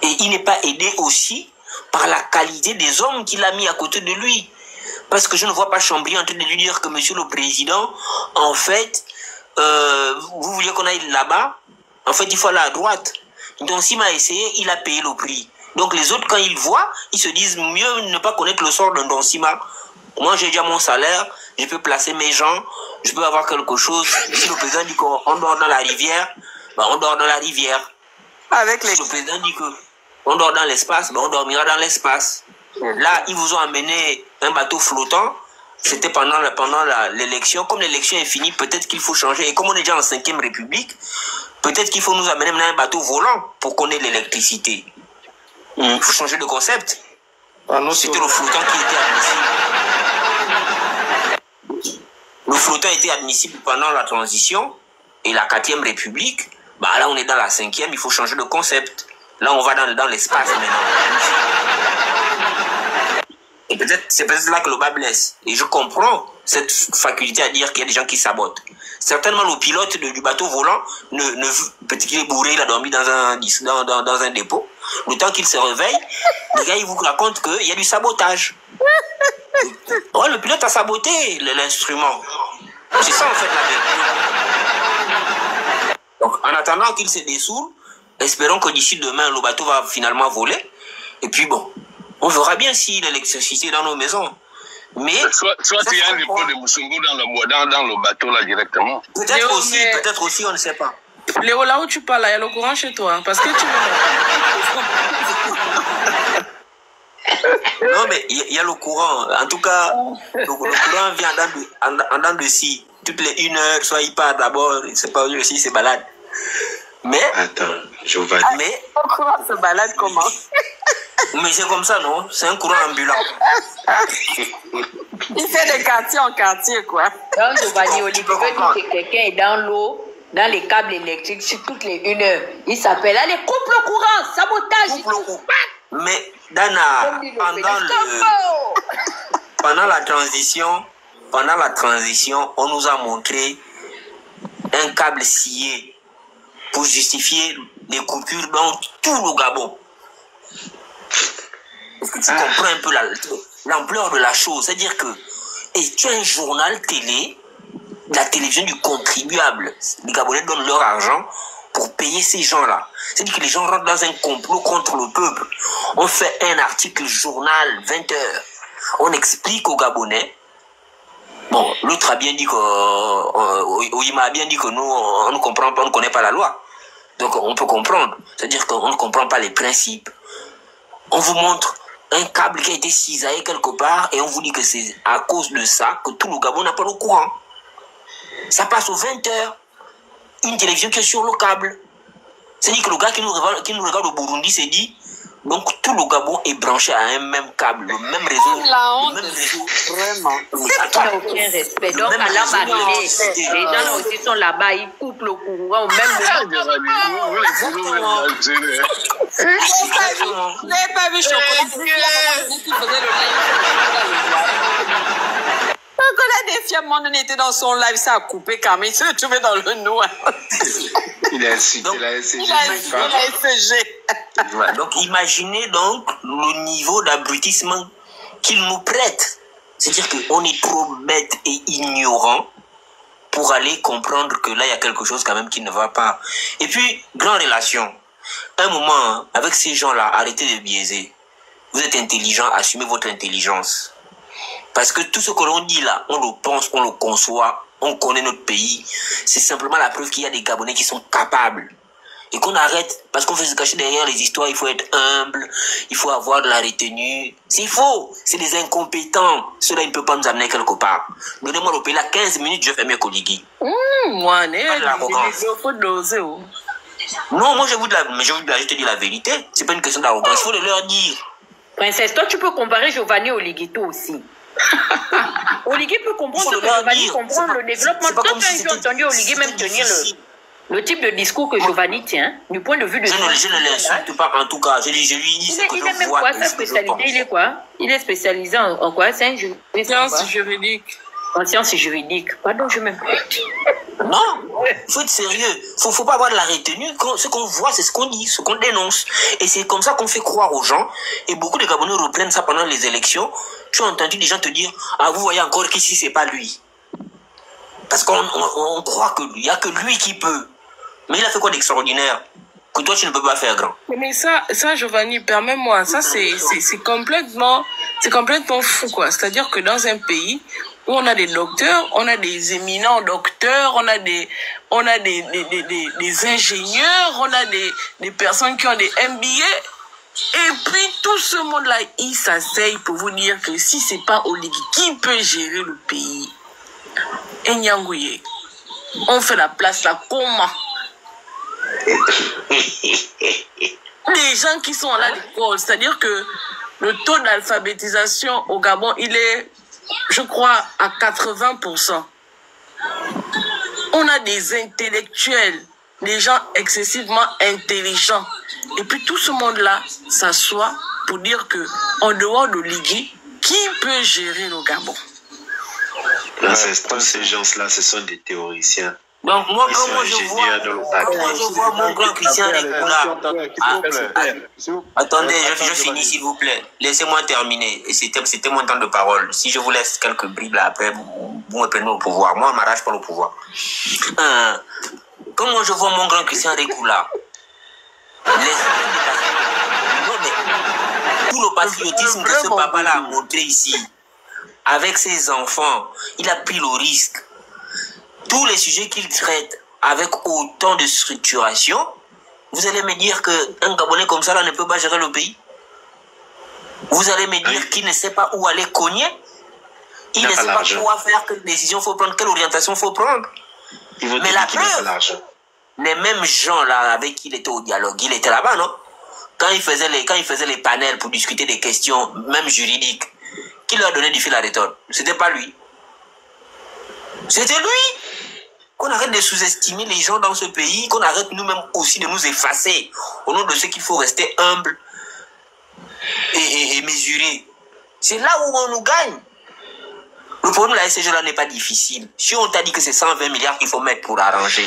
Et il n'est pas aidé aussi par la qualité des hommes qu'il a mis à côté de lui. Parce que je ne vois pas Chambry en train de lui dire que monsieur le président, en fait, vous vouliez qu'on aille là-bas, en fait, il faut aller à droite. Donc, s'il m'a essayé, il a payé le prix. Donc, les autres, quand ils voient, ils se disent mieux ne pas connaître le sort d'un Don Sima. Moi, j'ai déjà mon salaire, je peux placer mes gens, je peux avoir quelque chose. Si le président dit qu'on dort dans la rivière, ben on dort dans la rivière. Avec les... Si le président dit qu'on dort dans l'espace, ben on dormira dans l'espace. Là, ils vous ont amené un bateau flottant. C'était pendant l'élection. Comme l'élection est finie, peut-être qu'il faut changer. Et comme on est déjà en 5e République, peut-être qu'il faut nous amener maintenant un bateau volant pour qu'on ait l'électricité. Il faut changer de concept. C'était le flottant qui était admissible. Le flottant était admissible pendant la transition et la 4e République. Bah là, on est dans la 5e, il faut changer de concept. Là, on va dans l'espace maintenant. Et c'est peut-être là que le bas blesse. Et je comprends cette faculté à dire qu'il y a des gens qui sabotent. Certainement, le pilote du bateau volant, peut-être qu'il est bourré, il a dormi dans un dépôt. Le temps qu'il se réveille, le gars, il vous raconte qu'il y a du sabotage. Ouais, le pilote a saboté l'instrument. C'est ça, en fait, la vérité. Donc, en attendant qu'il se dessoule, espérons que d'ici demain, le bateau va finalement voler. Et puis, bon, on verra bien si l'électricité est dans nos maisons. Mais soit il y a un dépôt de Moussoungo dans le bateau là directement. Peut-être aussi, on ne sait pas. Léo, là où tu parles, il y a le courant chez toi. Parce que tu Non, mais il y a le courant. En tout cas, le courant vient en dents de scie. Toutes les 1 heure, soit il part d'abord, il ne sait pas où aussi, il se balade. Mais. Attends, Giovanni. Mais. Le courant se balade comment? Mais c'est comme ça, non? C'est un courant ambulant. Il fait de quartier en quartier, quoi. Donc, Giovanni Olivier veut dire que quelqu'un est dans l'eau, dans les câbles électriques, sur toutes les 1 heure. Il s'appelle, allez, coupe le courant, sabotage. Mais, Dana, pendant la transition, on nous a montré un câble scié pour justifier les coupures dans tout le Gabon. Est-ce que tu comprends un peu l'ampleur de la chose? C'est-à-dire que tu as un journal télé, la télévision du contribuable. Les Gabonais donnent leur argent pour payer ces gens-là. C'est-à-dire que les gens rentrent dans un complot contre le peuple. On fait un article journal, 20 heures. On explique aux Gabonais. Bon, l'autre a bien dit que... il m'a bien dit que nous, on ne comprend pas, on ne connaît pas la loi. Donc on peut comprendre. C'est-à-dire qu'on ne comprend pas les principes. On vous montre un câble qui a été cisaillé quelque part et on vous dit que c'est à cause de ça que tout le Gabon n'a pas le courant. Ça passe aux 20 heures. Une télévision qui est sur le câble. C'est-à-dire que le gars qui nous regarde au Burundi s'est dit, donc tout le Gabon est branché à un même câble, le même réseau. La honte, le même réseau. Vraiment. Ça n'a aucun respect. Donc, à la marée, les gens aussi sont là-bas, ils coupent le courant au même moment. Vous n'avez pas vu Chocolat qui faisait le live. Chocolat Défi, à un moment donné, était dans son live, ça a coupé quand même, il se trouvait dans le noir. Il a insulté la SCG. Il a SCG. Voilà, donc imaginez donc le niveau d'abrutissement qu'il nous prête. C'est-à-dire qu'on est trop bête et ignorant pour aller comprendre que là, il y a quelque chose quand même qui ne va pas. Et puis, grande relation. Un moment, hein, avec ces gens-là, arrêtez de biaiser. Vous êtes intelligent, assumez votre intelligence. Parce que tout ce que l'on dit là, on le pense, on le conçoit, on connaît notre pays. C'est simplement la preuve qu'il y a des Gabonais qui sont capables. Et qu'on arrête, parce qu'on fait se cacher derrière les histoires, il faut être humble, il faut avoir de la retenue. C'est faux, c'est des incompétents. Cela ne peut pas nous amener quelque part. Donnez-moi le pays là, 15 minutes, je fais mieux qu'Oligui. Moi, il faut doser. Non, moi je te dis la vérité. C'est pas une question d'arrogance, il faut le leur dire. Princesse, toi tu peux comparer Giovanni Oligito aussi. Oligui peut comprendre ce que Giovanni comprend, le développement. Toi, tu as entendu Oligui même tenir le type de discours que Giovanni tient, du point de vue de... Je ne l'insulte pas, en tout cas. Je lui dis ce que je vois. Il est même quoi, sa spécialité, il est quoi? Il est spécialisé en quoi? C'est un juriste. Sciences juridiques. En sciences juridiques. Pardon, je m'inquiète. Non, il faut être sérieux. Faut pas avoir de la retenue. Ce qu'on voit, c'est ce qu'on dit, ce qu'on dénonce. Et c'est comme ça qu'on fait croire aux gens. Et beaucoup de Gabonais reprennent ça pendant les élections. Tu as entendu des gens te dire, ah, vous voyez encore qu'ici, c'est pas lui. Parce qu'on croit qu'il n'y a que lui qui peut. Mais il a fait quoi d'extraordinaire que toi, tu ne peux pas faire, grand? Mais ça Giovanni, permets-moi, ça, c'est complètement fou, quoi. C'est-à-dire que dans un pays où on a des docteurs, on a des éminents docteurs, on a des ingénieurs, on a des personnes qui ont des MBA. Et puis, tout ce monde-là, il s'asseye pour vous dire que si c'est pas Oligui, qui peut gérer le pays? Et Nyangouye, on fait la place là, comment? Les gens qui sont à l'école, c'est-à-dire que le taux d'alphabétisation au Gabon, il est, je crois, à 80%. On a des intellectuels, des gens excessivement intelligents. Et puis tout ce monde-là s'assoit pour dire que, en dehors de Ligui, qui peut gérer le Gabon? Tous ces gens-là, ce sont des théoriciens. Donc moi, quand je vois mon grand Christian Régoula... Attendez, je finis s'il vous plaît. Laissez-moi terminer. Et c'était mon temps de parole. Si je vous laisse quelques bribes là après, vous me prenez au pouvoir. Moi, on ne m'arrache pas le pouvoir. Quand moi je vois mon grand Christian Régoula, tout le patriotisme que ce papa-là a montré ici, avec ses enfants, il a pris le risque. Tous les sujets qu'il traite avec autant de structuration, vous allez me dire qu'un Gabonais comme ça là ne peut pas gérer le pays? Vous allez me dire qu'il ne sait pas où aller cogner? Il ne sait pas quoi faire, quelle décision il faut prendre, quelle orientation il faut prendre? Mais la preuve, les mêmes gens là avec qui il était au dialogue, il était là-bas, non? quand il faisait les panels pour discuter des questions, même juridiques, qui leur donnait du fil à retordre? C'était pas lui. C'était lui. Qu'on arrête de sous-estimer les gens dans ce pays, qu'on arrête nous-mêmes aussi de nous effacer au nom de ce qu'il faut rester humble et mesuré. C'est là où on nous gagne. Le problème de la SCG là n'est pas difficile. Si on t'a dit que c'est 120 milliards qu'il faut mettre pour arranger,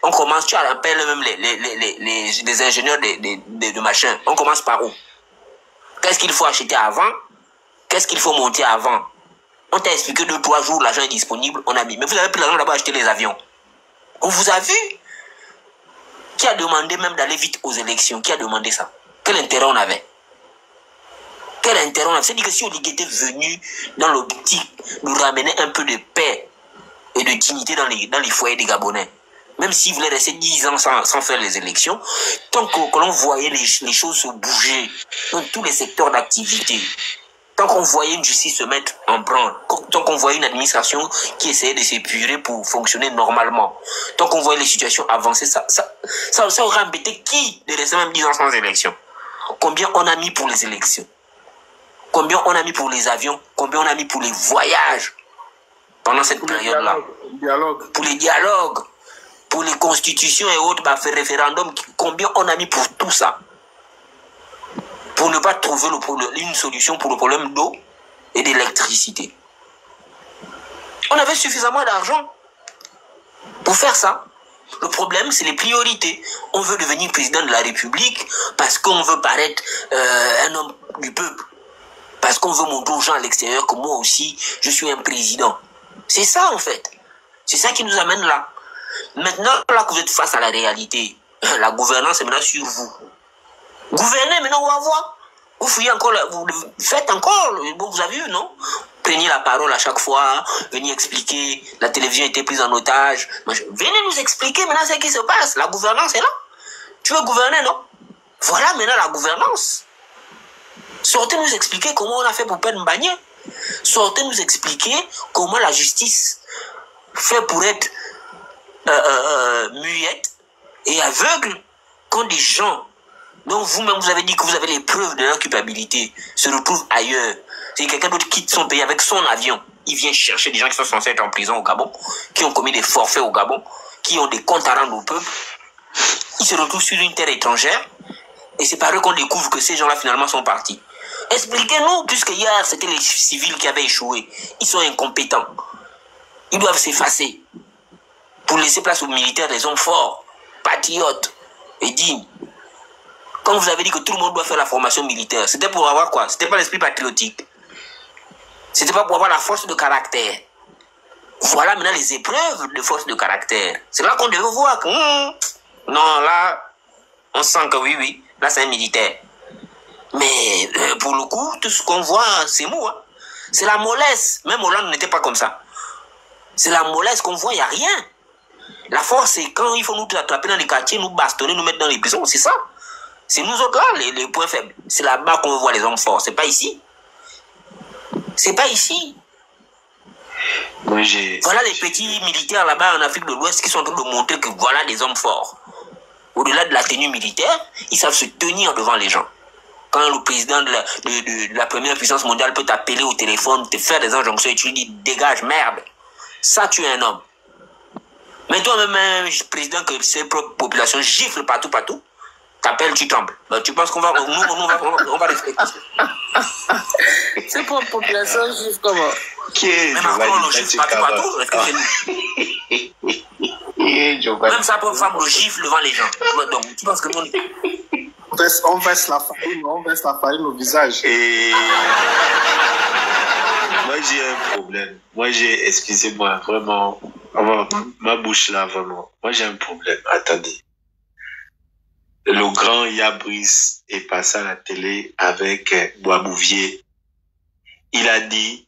on commence, tu appelles même les ingénieurs de machin. On commence par où? Qu'est-ce qu'il faut acheter avant? Qu'est-ce qu'il faut monter avant? On t'a expliqué 2-3 jours, l'argent est disponible, on a mis. Mais vous avez pris l'argent là-bas acheter les avions. On vous a vu? Qui a demandé même d'aller vite aux élections? Qui a demandé ça? Quel intérêt on avait? Quel intérêt on avait? C'est-à-dire que si Oligui était venu dans l'optique de ramener un peu de paix et de dignité dans les foyers des Gabonais, même s'il voulait rester 10 ans sans faire les élections, tant que l'on voyait les choses se bouger dans tous les secteurs d'activité, tant qu'on voyait une justice se mettre en branle, tant qu'on voyait une administration qui essayait de s'épurer pour fonctionner normalement, tant qu'on voyait les situations avancer, ça aurait embêté qui de rester même 10 ans sans élection? Combien on a mis pour les élections? Combien on a mis pour les avions? Combien on a mis pour les voyages pendant cette période-là? Pour les dialogues, pour les constitutions et autres, référendums, combien on a mis pour tout ça? Pour ne pas trouver une solution pour le problème d'eau et d'électricité. On avait suffisamment d'argent pour faire ça. Le problème, c'est les priorités. On veut devenir président de la République parce qu'on veut paraître un homme du peuple. Parce qu'on veut montrer aux gens à l'extérieur que moi aussi, je suis un président. C'est ça, en fait. C'est ça qui nous amène là. Maintenant, là que vous êtes face à la réalité, la gouvernance est maintenant sur vous. Gouvernez, maintenant on va voir. Vous fouillez encore, vous faites encore, bon, vous avez vu, non? Prenez la parole à chaque fois, venez expliquer, la télévision était prise en otage. Venez nous expliquer maintenant ce qui se passe. La gouvernance est là. Tu veux gouverner, non? Voilà maintenant la gouvernance. Sortez nous expliquer comment on a fait pour perdre Mbagné. Sortez nous expliquer comment la justice fait pour être muette et aveugle quand des gens dont vous-même vous avez dit que vous avez les preuves de leur culpabilité se retrouvent ailleurs. C'est quelqu'un d'autre qui quitte son pays avec son avion. Il vient chercher des gens qui sont censés être en prison au Gabon, qui ont commis des forfaits au Gabon, qui ont des comptes à rendre au peuple. Ils se retrouvent sur une terre étrangère et c'est par eux qu'on découvre que ces gens-là finalement sont partis. Expliquez-nous, puisque hier c'était les civils qui avaient échoué. Ils sont incompétents. Ils doivent s'effacer pour laisser place aux militaires, des hommes forts, patriotes et dignes. Quand vous avez dit que tout le monde doit faire la formation militaire, c'était pour avoir quoi? C'était pas l'esprit patriotique. C'était pas pour avoir la force de caractère. Voilà maintenant les épreuves de force de caractère. C'est là qu'on devait voir que non, là, on sent que oui, là c'est un militaire. Mais pour le coup, tout ce qu'on voit, c'est mou. Hein? C'est la mollesse. Même Hollande n'était pas comme ça. C'est la mollesse qu'on voit, il n'y a rien. La force, c'est quand il faut nous attraper dans les quartiers, nous bastonner, nous mettre dans les prisons, c'est ça. C'est nous autres là, les points faibles. C'est là-bas qu'on voit les hommes forts. C'est pas ici. C'est pas ici. Voilà les petits militaires là-bas en Afrique de l'Ouest qui sont en train de montrer que voilà des hommes forts. Au-delà de la tenue militaire, ils savent se tenir devant les gens. Quand le président de la première puissance mondiale peut t'appeler au téléphone, te faire des injonctions et tu lui dis dégage, merde. Ça, tu es un homme. Mais toi-même, un président que ses propres populations giflent partout, t'appelles, tu trembles. Tu penses qu'on va, on va respecter ça. C'est pour la population juive comment? Même Macron le gifle partout, est-ce que c'est nous? Même sa propre femme le gifle devant les gens. Donc, tu penses que nous... On verse la farine au visage. Et... Moi, j'ai un problème. Excusez-moi, vraiment, ma bouche là, vraiment. Moi, j'ai un problème. Attendez. Le grand Yabris est passé à la télé avec Boisbouvier. Il a dit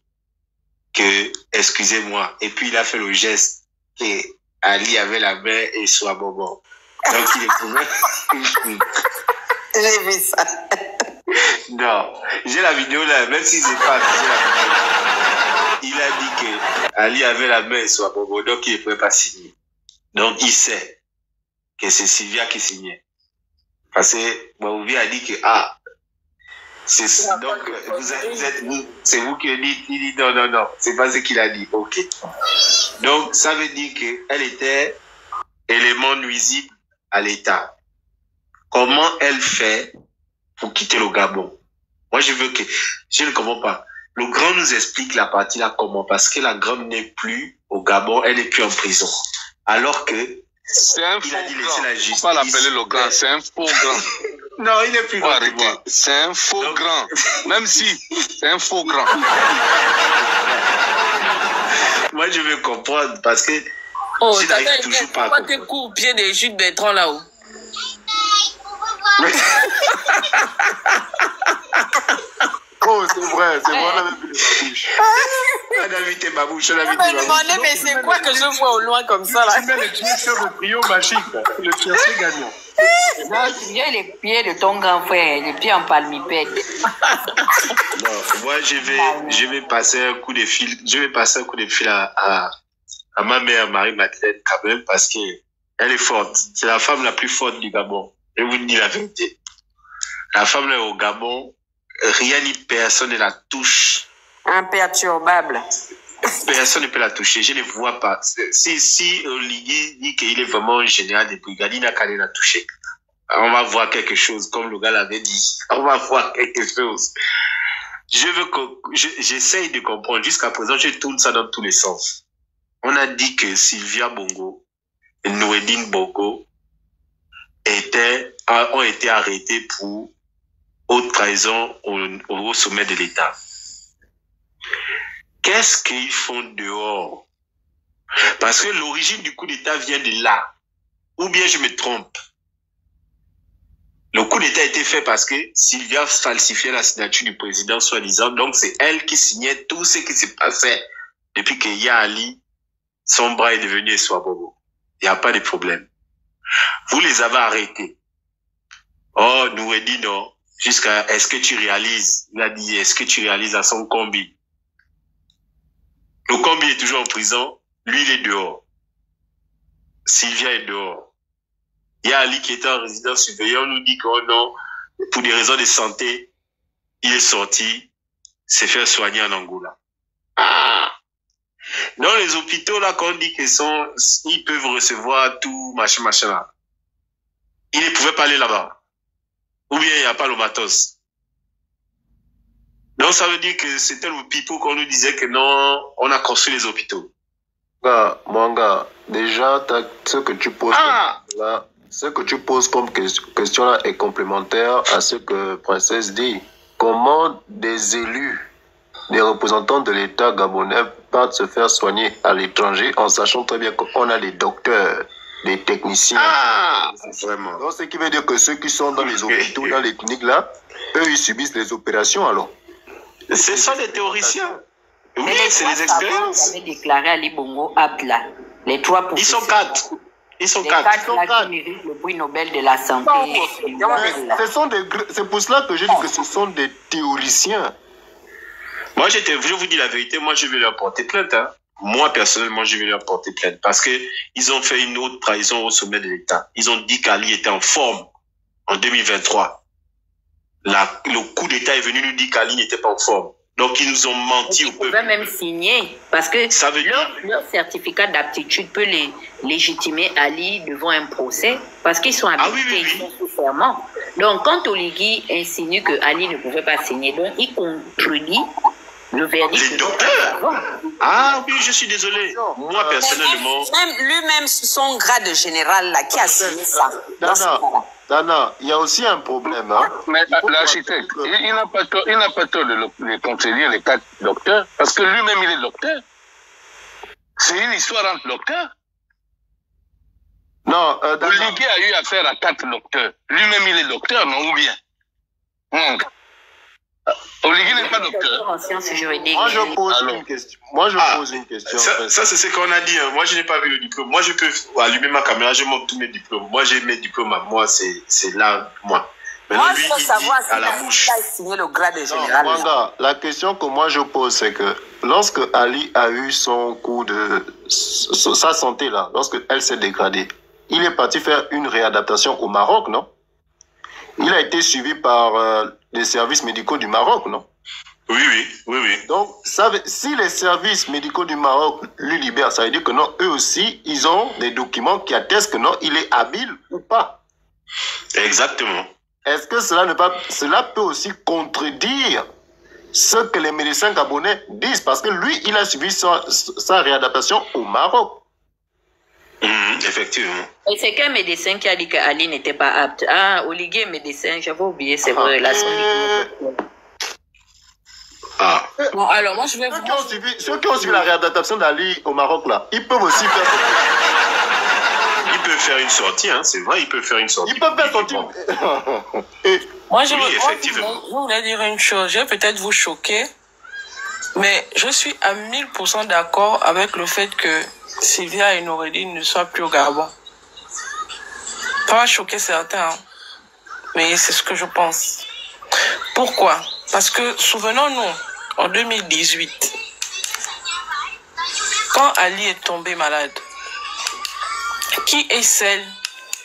que, excusez-moi, et puis il a fait le geste que Ali avait la main et soit bonbon. Donc, il est pour J'ai vu ça. Non, j'ai la vidéo là, même si c'est pas, j'ai la vidéo. Il a dit que Ali avait la main et soit bonbon, donc il ne pouvait pas signer. Donc, il sait que c'est Sylvia qui signait. Parce que Boubi a dit que, donc, c'est vous qui dites, il dit non, c'est pas ce qu'il a dit, ok. Donc, ça veut dire qu'elle était élément nuisible à l'État. Comment elle fait pour quitter le Gabon? Moi, je ne comprends pas. Le grand nous explique la partie là comment, parce que la grande n'est plus au Gabon, elle n'est plus en prison. Alors que, c'est un faux grand. Il faut pas l'appeler le grand, c'est un faux grand. Non, il n'est plus grand. C'est un faux grand. Même si, c'est un faux grand. Moi, je veux comprendre parce que. Oh, t'as toujours pas. Pourquoi t'es court au pied des Jules Bertrand là-haut? Oh, c'est vrai, on avait vu les babouches. On a me demandais, mais c'est quoi que je vois au loin comme ça là? Tu mets les pieds sur le trio magique, le tiercé gagnant. Non, tu viens les pieds de ton grand frère, les pieds en palmipède. Non, moi je vais passer un coup de fil. Je vais passer un coup de fil à ma mère Marie-Madeleine quand même parce que elle est forte. C'est la femme la plus forte du Gabon. Je vous dis la vérité. La femme là au Gabon, rien ni personne ne la touche. Imperturbable. Personne ne peut la toucher. Je ne vois pas. Si Oligui dit qu'il est vraiment un général de brigade, il n'a qu'à aller la toucher. On va voir quelque chose, comme le gars l'avait dit. On va voir quelque chose. J'essaye de comprendre. Jusqu'à présent, je tourne ça dans tous les sens. On a dit que Sylvia Bongo et Noureddine Bongo ont été arrêtés pour haute trahison au sommet de l'État. Qu'est-ce qu'ils font dehors? Parce que l'origine du coup d'État vient de là. Ou bien je me trompe. Le coup d'État a été fait parce que Sylvia falsifiait la signature du président soi-disant. Donc c'est elle qui signait tout ce qui s'est passé depuis que Ali, son bras est devenu Eswabobo. Il n'y a pas de problème. Vous les avez arrêtés. Oh, Noureddine, non. Jusqu'à, est-ce que tu réalises? Il a dit, est-ce que tu réalises à son combi? Le combi est toujours en prison. Lui, il est dehors. Sylvia est dehors. Il y a Ali qui était en résidence surveillée. On nous dit que, oh non, pour des raisons de santé, il est sorti, s'est fait soigner en Angola. Ah! Dans les hôpitaux, là, quand on dit ils peuvent recevoir tout, machin, là. Ils ne pouvaient pas aller là-bas. Ou bien il n'y a pas le matos. Donc ça veut dire que c'était le pipeau qu'on nous disait que non, on a construit les hôpitaux. Mon gars, déjà, ce que tu poses là, ce que tu poses comme question là est complémentaire à ce que Princesse dit. Comment des élus, des représentants de l'État gabonais partent se faire soigner à l'étranger en sachant très bien qu'on a des docteurs, des techniciens. Vraiment. Donc, ce qui veut dire que ceux qui sont dans les hôpitaux, dans les cliniques là, eux, ils subissent les opérations alors. Ce sont des théoriciens. Oui, c'est les expériences. Vous avez déclaré Ali Bongo Abdla. Les 3%. Ils sont 4. Ils sont 4. Qui méritent le prix Nobel de la santé. C'est pour cela que je dis que ce sont des théoriciens. Moi, je vous dis la vérité, moi, je vais leur porter plainte. Hein. Moi, personnellement, je vais leur porter plainte parce que ils ont fait une autre trahison au sommet de l'État. Ils ont dit qu'Ali était en forme en 2023. Le coup d'État est venu nous dire qu'Ali n'était pas en forme. Donc, ils nous ont menti au peuple. Ils pouvaient même signer parce que leur certificat d'aptitude peut les légitimer Ali devant un procès parce qu'ils sont habilités, ils sont sous serment. Donc, quand Oligui insinue que Ali ne pouvait pas signer, donc il contredit le verdict. Les docteurs. Ah oui, je suis désolé. Moi, personnellement. Lui-même, son grade de général, là, qui a signé ça. Dana, il y a aussi un problème. Hein. Mais l'architecte, il n'a pas tort de contredire les 4 docteurs, parce que lui-même, il est docteur. C'est une histoire entre docteurs. Non, Oligui a eu affaire à 4 docteurs. Lui-même, il est docteur, non, ou bien? Oligui n'est pas docteur. En sciences juridiques. Moi, je pose une question. Pose une question. Ça c'est ce qu'on a dit. Hein. Moi, je n'ai pas vu le diplôme. Moi, je peux allumer ma caméra, je montre tous mes diplômes. Moi, j'ai mes diplômes à moi, c'est là, moi. Mais moi, lui, je veux savoir s'il a signé le grade de général. Manga, la question que moi je pose, c'est que lorsque Ali a eu son coup de sa santé là, lorsque elle s'est dégradée, il est parti faire une réadaptation au Maroc, non? il a été suivi par les services médicaux du Maroc, non? Oui. Donc, si les services médicaux du Maroc lui libèrent, ça veut dire que non, eux aussi, ils ont des documents qui attestent que non, il est habile ou pas. Exactement. Est-ce que cela peut aussi contredire ce que les médecins gabonais disent? Parce que lui, il a suivi sa réadaptation au Maroc. Effectivement. Et c'est qu'un médecin qui a dit qu'Ali n'était pas apte. Ah, Olivier, médecin, j'avais oublié, c'est vrai. Bon, alors moi je vais ceux qui ont suivi la réadaptation d'Ali au Maroc, là, ils peuvent aussi faire... Ils peuvent faire une sortie, hein, c'est vrai, ils peuvent faire une sortie. Ils peuvent faire sortir. Moi, je voulais dire une chose. Je vais peut-être vous choquer, mais je suis à 1000% d'accord avec le fait que Sylvia et Noureddine ne soient plus au Gabon. Ça va choquer certains, hein, mais c'est ce que je pense. Pourquoi? Parce que, souvenons-nous, en 2018, quand Ali est tombé malade, qui est celle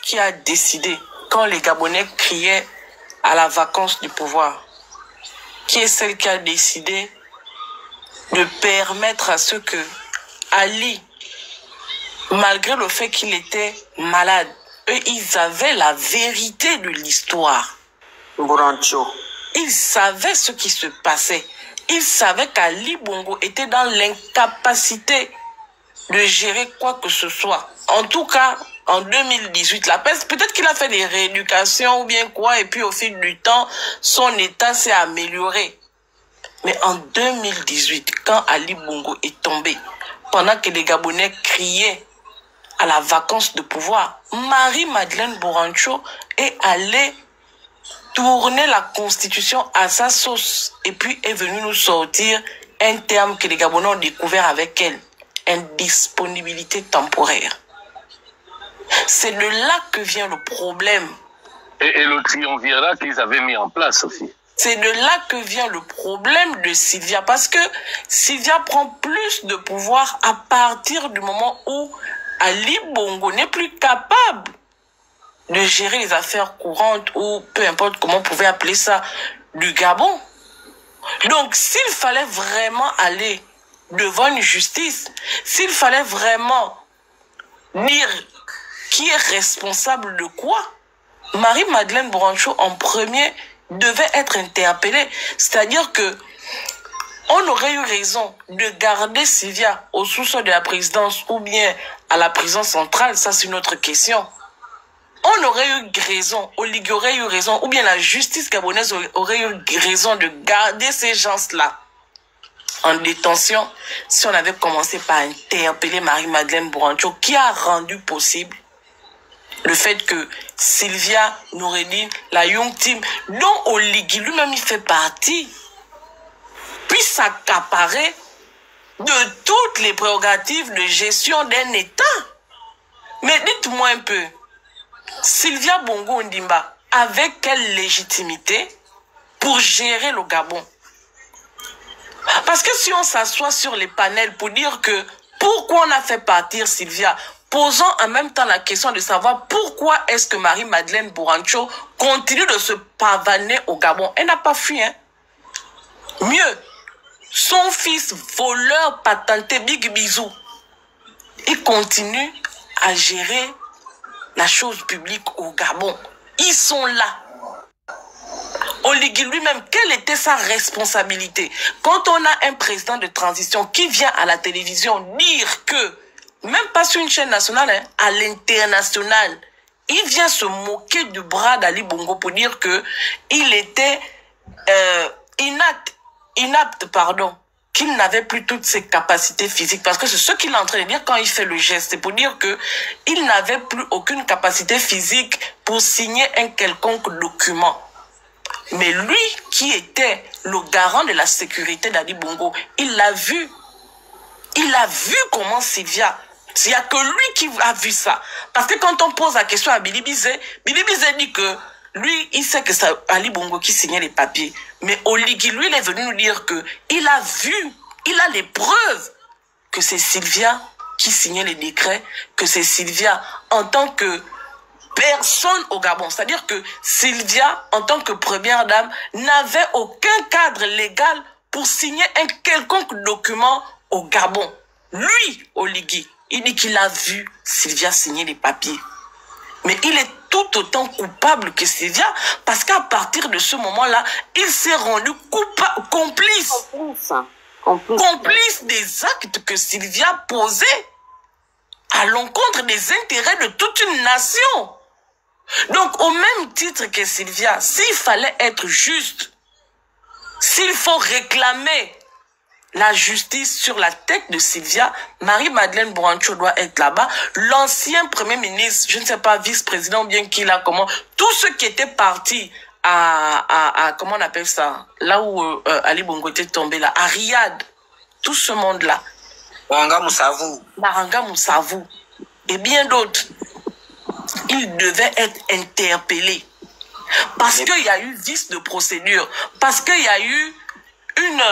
qui a décidé, quand les Gabonais criaient à la vacance du pouvoir, qui est celle qui a décidé de permettre à ce que Ali, malgré le fait qu'il était malade, eux, ils avaient la vérité de l'histoire. Burancho. Ils savaient ce qui se passait. Ils savaient qu'Ali Bongo était dans l'incapacité de gérer quoi que ce soit. En tout cas, en 2018, la peste, peut-être qu'il a fait des rééducations ou bien quoi, et puis au fil du temps, son état s'est amélioré. Mais en 2018, quand Ali Bongo est tombé, pendant que les Gabonais criaient à la vacance de pouvoir, Marie-Madeleine Burancho est allée tourner la constitution à sa sauce et puis est venue nous sortir un terme que les Gabonais ont découvert avec elle, indisponibilité temporaire. C'est de là que vient le problème. Et le triumvirat qu'ils avaient mis en place aussi. C'est de là que vient le problème de Sylvia, parce que Sylvia prend plus de pouvoir à partir du moment où Ali Bongo n'est plus capable de gérer les affaires courantes ou peu importe comment on pouvait appeler ça du Gabon. Donc s'il fallait vraiment aller devant une justice, s'il fallait vraiment dire qui est responsable de quoi, Marie-Madeleine Burancho en premier devait être interpellée. C'est-à-dire que on aurait eu raison de garder Sylvia au sous-sol de la présidence ou bien à la prison centrale, ça c'est une autre question. On aurait eu raison, Oligui aurait eu raison, ou bien la justice gabonaise aurait eu raison de garder ces gens-là en détention si on avait commencé par interpeller Marie-Madeleine Burancho, qui a rendu possible le fait que Sylvia, Noureddine, la Young Team, dont Oligui lui-même il fait partie, puisse s'accaparer de toutes les prérogatives de gestion d'un État. Mais dites-moi un peu, Sylvia Bongo Ondimba, avec quelle légitimité pour gérer le Gabon? Parce que si on s'assoit sur les panels pour dire que pourquoi on a fait partir Sylvia, posons en même temps la question de savoir pourquoi est-ce que Marie-Madeleine Burancho continue de se pavaner au Gabon. Elle n'a pas fui, hein. Mieux, son fils voleur patenté Big Bisou, il continue à gérer la chose publique au Gabon. Ils sont là. Oligui lui-même, quelle était sa responsabilité? Quand on a un président de transition qui vient à la télévision dire que, même pas sur une chaîne nationale, hein, à l'international, il vient se moquer du bras d'Ali Bongo pour dire que il était inapte, qu'il n'avait plus toutes ses capacités physiques, parce que c'est ce qu'il est en train de dire quand il fait le geste, c'est pour dire que il n'avait plus aucune capacité physique pour signer un quelconque document. Mais lui, qui était le garant de la sécurité d'Ali Bongo, il l'a vu. Il a vu comment Sylvia... Il n'y a que lui qui a vu ça. Parce que quand on pose la question à Billy Bizet dit que lui, il sait que c'est Ali Bongo qui signait les papiers. Mais Oligui, lui, il est venu nous dire que il a vu, il a les preuves que c'est Sylvia qui signait les décrets, que c'est Sylvia, en tant que personne au Gabon. C'est-à-dire que Sylvia, en tant que première dame, n'avait aucun cadre légal pour signer un quelconque document au Gabon. Lui, Oligui, il dit qu'il a vu Sylvia signer les papiers. Mais il est tout autant coupable que Sylvia, parce qu'à partir de ce moment-là, il s'est rendu complice des actes que Sylvia posait à l'encontre des intérêts de toute une nation. Donc, au même titre que Sylvia, s'il fallait être juste, s'il faut réclamer la justice sur la tête de Sylvia, Marie-Madeleine Brancho doit être là-bas. L'ancien premier ministre, je ne sais pas, vice-président, bien qu'il a comment, tous ceux qui étaient partis à comment on appelle ça, là où Ali Bongo était tombé, là, à Riyad, tout ce monde-là. Naranga Moussavou et bien d'autres, ils devaient être interpellés. Parce qu'il y a eu vice de procédure, parce qu'il y a eu une...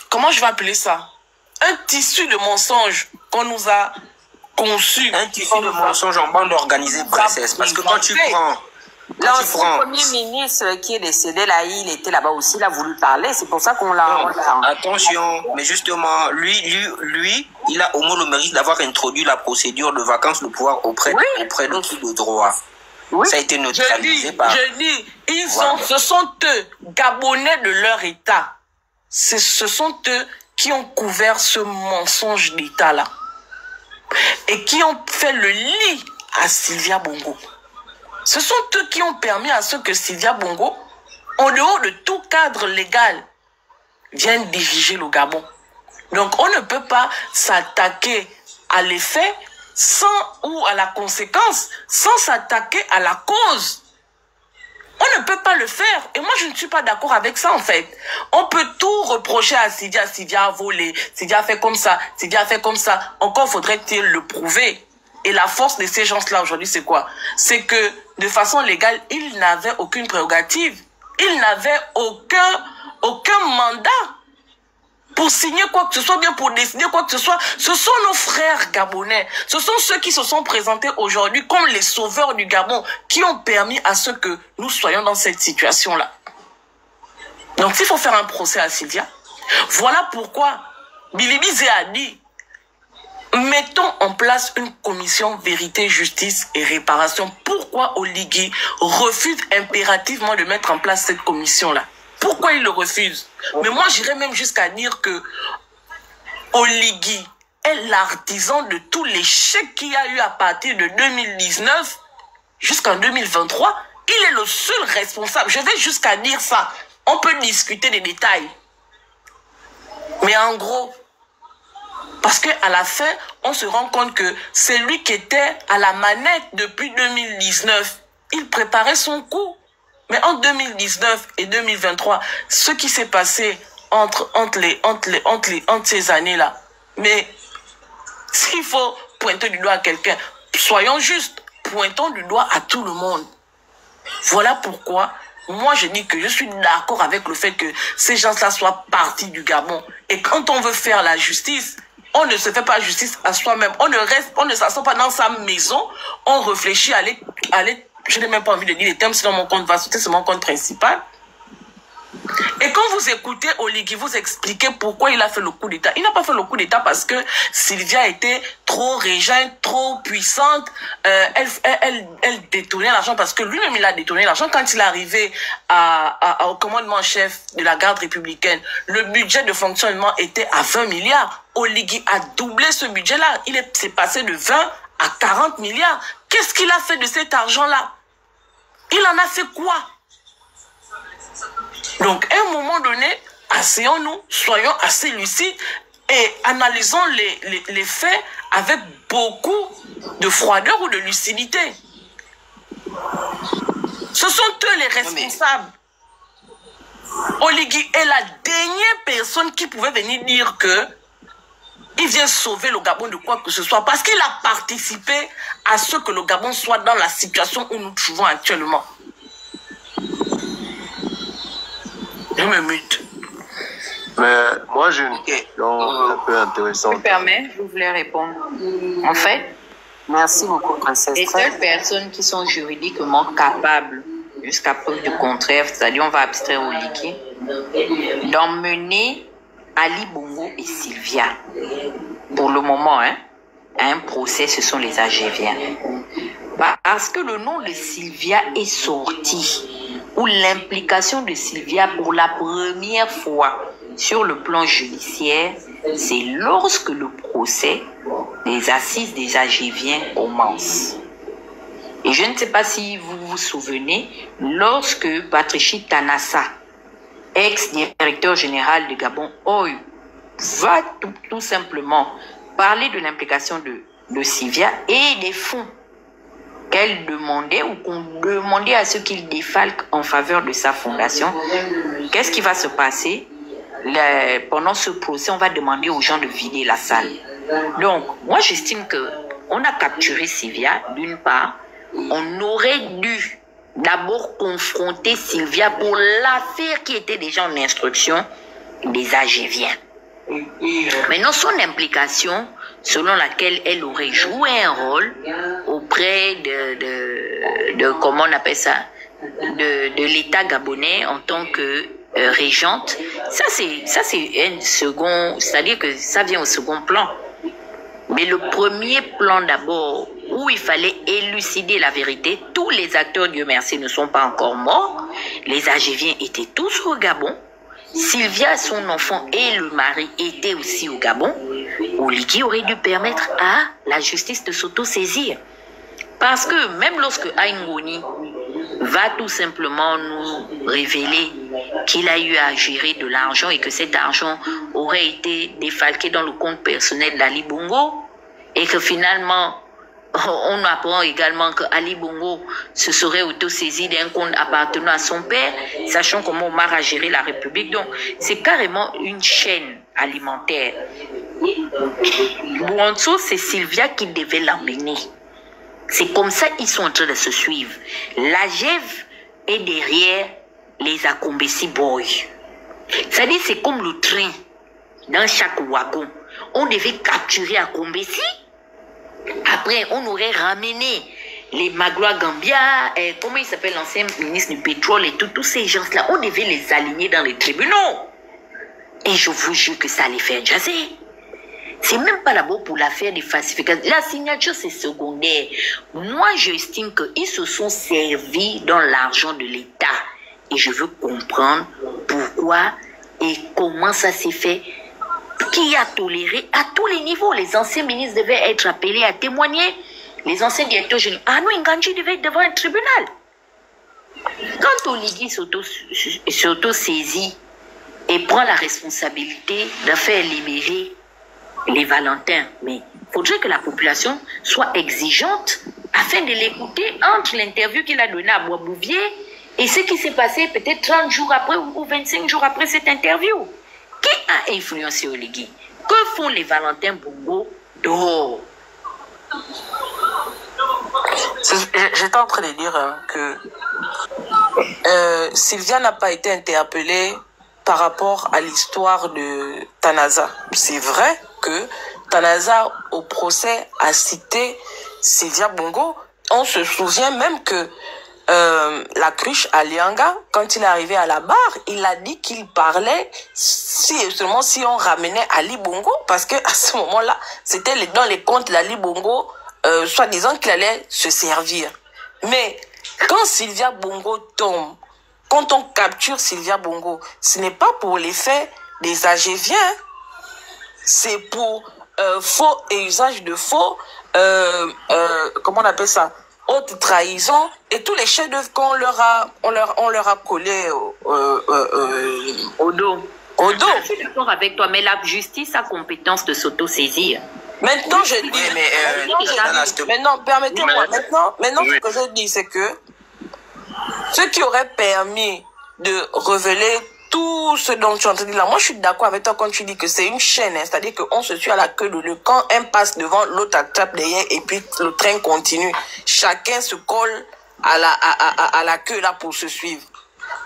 comment je vais appeler ça? Un tissu de mensonges qu'on nous a conçu. Un tissu de mensonges en bande organisée, princesse. Parce que quand tu prends... L'ancien premier ministre qui est décédé là, il était là-bas aussi, il a voulu parler, c'est pour ça qu'on l'a... Attention, mais justement, lui, il a au moins le mérite d'avoir introduit la procédure de vacances de pouvoir auprès de tout le droit. Oui. Ça a été neutralisé par... Je dis, ce sont eux, Gabonais de leur État. Ce sont eux qui ont couvert ce mensonge d'État-là. Et qui ont fait le lit à Sylvia Bongo. Ce sont eux qui ont permis à ce que Sylvia Bongo, en dehors de tout cadre légal, vienne diriger le Gabon. Donc on ne peut pas s'attaquer à l'effet ou à la conséquence sans s'attaquer à la cause. On ne peut pas le faire. Et moi, je ne suis pas d'accord avec ça, en fait. On peut tout reprocher à Sylvia. Sylvia a volé. Sylvia a fait comme ça. Sylvia a fait comme ça. Encore faudrait-il le prouver. Et la force de ces gens-là aujourd'hui, c'est quoi? C'est que, de façon légale, ils n'avaient aucune prérogative. Ils n'avaient aucun mandat pour signer quoi que ce soit, bien pour décider quoi que ce soit. Ce sont nos frères gabonais. Ce sont ceux qui se sont présentés aujourd'hui comme les sauveurs du Gabon, qui ont permis à ce que nous soyons dans cette situation-là. Donc, s'il faut faire un procès à Sylvia, voilà pourquoi Bilibi Zé a dit, mettons en place une commission vérité, justice et réparation. Pourquoi Oligui refuse impérativement de mettre en place cette commission-là? Pourquoi il le refuse? Mais moi, j'irais même jusqu'à dire que Oligui est l'artisan de tout l'échec qu'il y a eu à partir de 2019 jusqu'en 2023. Il est le seul responsable. Je vais jusqu'à dire ça. On peut discuter des détails. Mais en gros, parce qu'à la fin, on se rend compte que c'est lui qui était à la manette depuis 2019. Il préparait son coup. Mais en 2019 et 2023, ce qui s'est passé entre ces années-là, mais s'il faut pointer du doigt à quelqu'un, soyons justes, pointons du doigt à tout le monde. Voilà pourquoi moi je dis que je suis d'accord avec le fait que ces gens-là soient partis du Gabon. Et quand on veut faire la justice, on ne se fait pas justice à soi-même. On ne s'assoit pas dans sa maison, on réfléchit à aller je n'ai même pas envie de dire les termes, sinon mon compte va sauter, c'est mon compte principal. Et quand vous écoutez Oligui vous expliquer pourquoi il a fait le coup d'État, il n'a pas fait le coup d'État parce que Sylvia était trop régente, trop puissante, elle détournait l'argent parce que lui-même il a détourné l'argent quand il est arrivé au commandement en chef de la garde républicaine. Le budget de fonctionnement était à 20 milliards. Oligui a doublé ce budget-là. Il s'est passé de 20 à 40 milliards. Qu'est-ce qu'il a fait de cet argent-là? Il en a fait quoi? Donc, à un moment donné, asseyons-nous, soyons assez lucides et analysons les faits avec beaucoup de froideur ou de lucidité. Ce sont eux les responsables. Oligui est la dernière personne qui pouvait venir dire que il vient sauver le Gabon de quoi que ce soit parce qu'il a participé à ce que le Gabon soit dans la situation où nous trouvons actuellement. Je me mute. Mais moi, j'ai une question un peu intéressante. Je me permets, je voulais répondre. En fait, Merci beaucoup, princesse. Les seules personnes qui sont juridiquement capables, jusqu'à preuve du contraire, c'est-à-dire on va abstraire au liquide, d'emmener Ali Bongo et Sylvia, pour le moment, hein, à un procès, ce sont les Agéviens. Parce que le nom de Sylvia est sorti, ou l'implication de Sylvia pour la première fois sur le plan judiciaire, c'est lorsque le procès des assises des Agéviens commence. Et je ne sais pas si vous vous souvenez, lorsque Patricia Tanassa, ex-directeur général de Gabon Oil, va tout simplement parler de l'implication de Sylvia et des fonds qu'elle demandait ou qu'on demandait à ceux qu'il défalque en faveur de sa fondation, qu'est-ce qui va se passer? Pendant ce procès, on va demander aux gens de vider la salle. Donc, moi j'estime qu'on a capturé Sylvia, d'une part, on aurait dû d'abord confronter Sylvia pour l'affaire qui était déjà en instruction des Agéviens. Maintenant, son implication, selon laquelle elle aurait joué un rôle auprès de comment on appelle ça, de l'État gabonais en tant que régente, ça c'est un second, c'est-à-dire que ça vient au second plan. Mais le premier plan d'abord, où il fallait élucider la vérité, tous les acteurs, Dieu merci, ne sont pas encore morts, les Agéviens étaient tous au Gabon, Sylvia, son enfant et le mari étaient aussi au Gabon, Oligui aurait dû permettre à la justice de s'auto-saisir. Parce que même lorsque Aïngoni va tout simplement nous révéler qu'il a eu à gérer de l'argent et que cet argent aurait été défalqué dans le compte personnel d'Ali Bongo et que finalement on apprend également que Ali Bongo se serait auto-saisi d'un compte appartenant à son père, sachant comment Omar a géré la République. Donc c'est carrément une chaîne alimentaire. Bouanso, c'est Sylvia qui devait l'emmener. C'est comme ça qu'ils sont en train de se suivre. La GEV est derrière les Akombesi Boys. C'est-à-dire, c'est comme le train dans chaque wagon. On devait capturer Akombesi. Après, on aurait ramené les Magloire Gambia, comment il s'appelle, l'ancien ministre du pétrole et tous ces gens-là. On devait les aligner dans les tribunaux. Et je vous jure que ça allait faire jaser. C'est même pas d'abord pour l'affaire des falsifications. La signature, c'est secondaire. Moi, j'estime qu'ils se sont servis dans l'argent de l'État. Et je veux comprendre pourquoi et comment ça s'est fait. Qui a toléré à tous les niveaux. Les anciens ministres devaient être appelés à témoigner. Les anciens directeurs généraux. Anou Nganji devait être devant un tribunal. Quand Oligui s'auto-saisit et prend la responsabilité de faire libérer les Valentins, mais il faudrait que la population soit exigeante afin de l'écouter entre l'interview qu'il a donnée à Boisbouvier et ce qui s'est passé peut-être 30 jours après ou 25 jours après cette interview. Qui a influencé Oligui? Que font les Valentins Bongo dehors? J'étais en train de dire que Sylvia n'a pas été interpellée par rapport à l'histoire de Tanasa. C'est vrai que Tanasa, au procès, a cité Sylvia Bongo. On se souvient même que la cruche à Lianga, quand il est arrivé à la barre, il a dit qu'il parlait si et seulement si on ramenait Ali Bongo, parce que à ce moment-là, c'était dans les comptes d'Ali Bongo, soi-disant qu'il allait se servir. Mais quand Sylvia Bongo tombe, quand on capture Sylvia Bongo, ce n'est pas pour l'effet des Agéviens, c'est pour faux et usage de faux, comment on appelle ça, haute trahison et tous les chefs-d'œuvre qu'on on leur a collés au dos. Je suis d'accord avec toi, mais la justice a compétence de s'auto-saisir. Maintenant, je dis, maintenant, permettez-moi, maintenant, ce que je dis, c'est que ce qui aurait permis de révéler tout ce dont tu as entendu là, moi je suis d'accord avec toi quand tu dis que c'est une chaîne, hein, c'est-à-dire qu'on se suit à la queue de l'autre. Quand un passe devant, l'autre attrape derrière et puis le train continue. Chacun se colle à la queue là pour se suivre.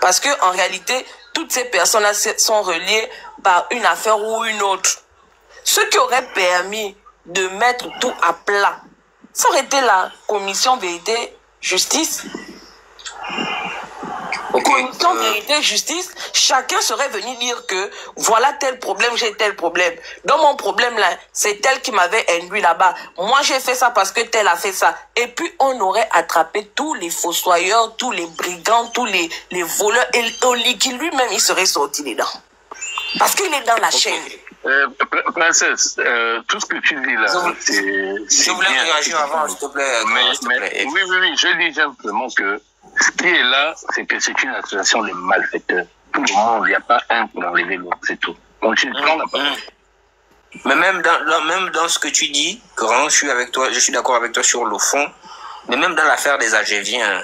Parce que en réalité, toutes ces personnes-là sont reliées par une affaire ou une autre. Ce qui aurait permis de mettre tout à plat Ça aurait été la commission vérité justice. Commission vérité justice, chacun serait venu dire que voilà tel problème, j'ai tel problème. Dans mon problème là, c'est tel qui m'avait induit là-bas. Moi j'ai fait ça parce que tel a fait ça. Et puis on aurait attrapé tous les fossoyeurs, tous les brigands, tous les voleurs. Et qui lui-même il serait sorti dedans. Parce qu'il est dans la chaîne. Princesse, tout ce que tu dis là, c'est je voulais bien. réagir avant, s'il te plaît. Oui, je dis simplement que ce qui est là, c'est que c'est une association de malfaiteurs. Tout le monde, il n'y a pas un pour enlever l'autre, c'est tout. Donc tu prends la parole. Mais même dans ce que tu dis, Grand, je suis avec toi, je suis d'accord avec toi sur le fond, mais même dans l'affaire des Algériens,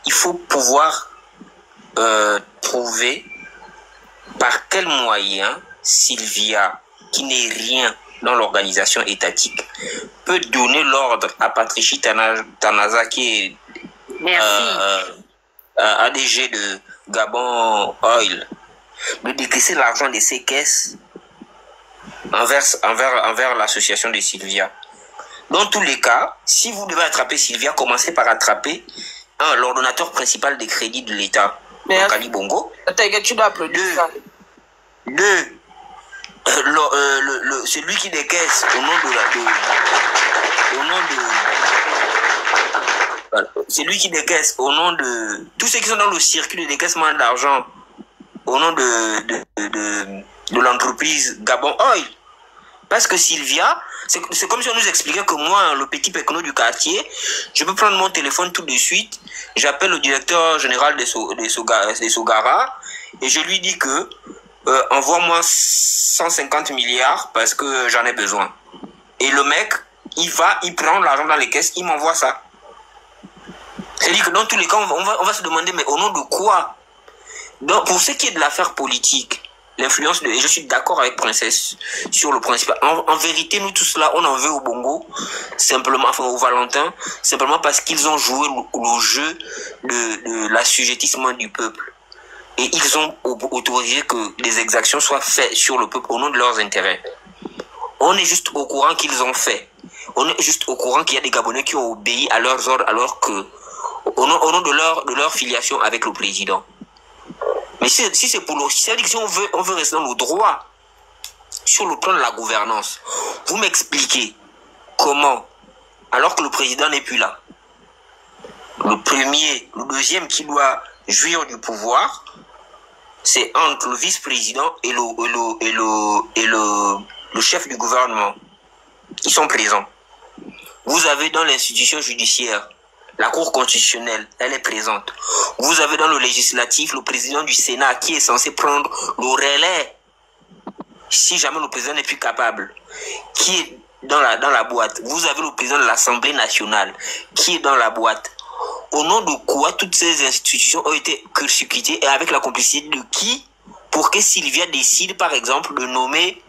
il faut pouvoir prouver par quel moyen Sylvia, qui n'est rien dans l'organisation étatique, peut donner l'ordre à Patricia Tanaza, qui est ADG de Gabon Oil, de décaisser l'argent de ses caisses envers l'association de Sylvia. Dans tous les cas, si vous devez attraper Sylvia, commencez par attraper l'ordonnateur principal des crédits de l'État, Ali Bongo. Tu dois applaudir ça. Deux, celui qui décaisse au nom celui qui décaisse au nom de tous ceux qui sont dans le circuit de décaissement d'argent au nom de l'entreprise Gabon Oil. Parce que Sylvia, c'est comme si on nous expliquait que moi, le petit pécono du quartier, je peux prendre mon téléphone tout de suite, j'appelle le directeur général des Sogara et je lui dis que envoie-moi 150 milliards parce que j'en ai besoin. Et le mec, il prend l'argent dans les caisses, il m'envoie ça. C'est-à-dire que dans tous les cas, on va se demander, mais au nom de quoi? Donc, pour ce qui est de l'affaire politique, l'influence et je suis d'accord avec Princesse sur le principe. En vérité, nous tous là, on en veut au Bongo, simplement, enfin au Valentin, simplement parce qu'ils ont joué le jeu de l'assujettissement du peuple. Et ils ont autorisé que des exactions soient faites sur le peuple au nom de leurs intérêts. On est juste au courant qu'ils ont fait. On est juste au courant qu'il y a des Gabonais qui ont obéi à leurs ordres alors que, au nom de leur filiation avec le président. Mais si c'est pour le... C'est-à-dire que si on veut rester dans le droit sur le plan de la gouvernance, vous m'expliquez comment, alors que le président n'est plus là, le deuxième qui doit jouir du pouvoir, c'est entre le vice-président et le chef du gouvernement. Ils sont présents. Vous avez dans l'institution judiciaire la Cour constitutionnelle, elle est présente. Vous avez dans le législatif le président du Sénat qui est censé prendre le relais si jamais le président n'est plus capable, qui est dans la boîte. Vous avez le président de l'Assemblée nationale qui est dans la boîte. Au nom de quoi toutes ces institutions ont été curcicutées et avec la complicité de qui pour que Sylvia décide par exemple de nommer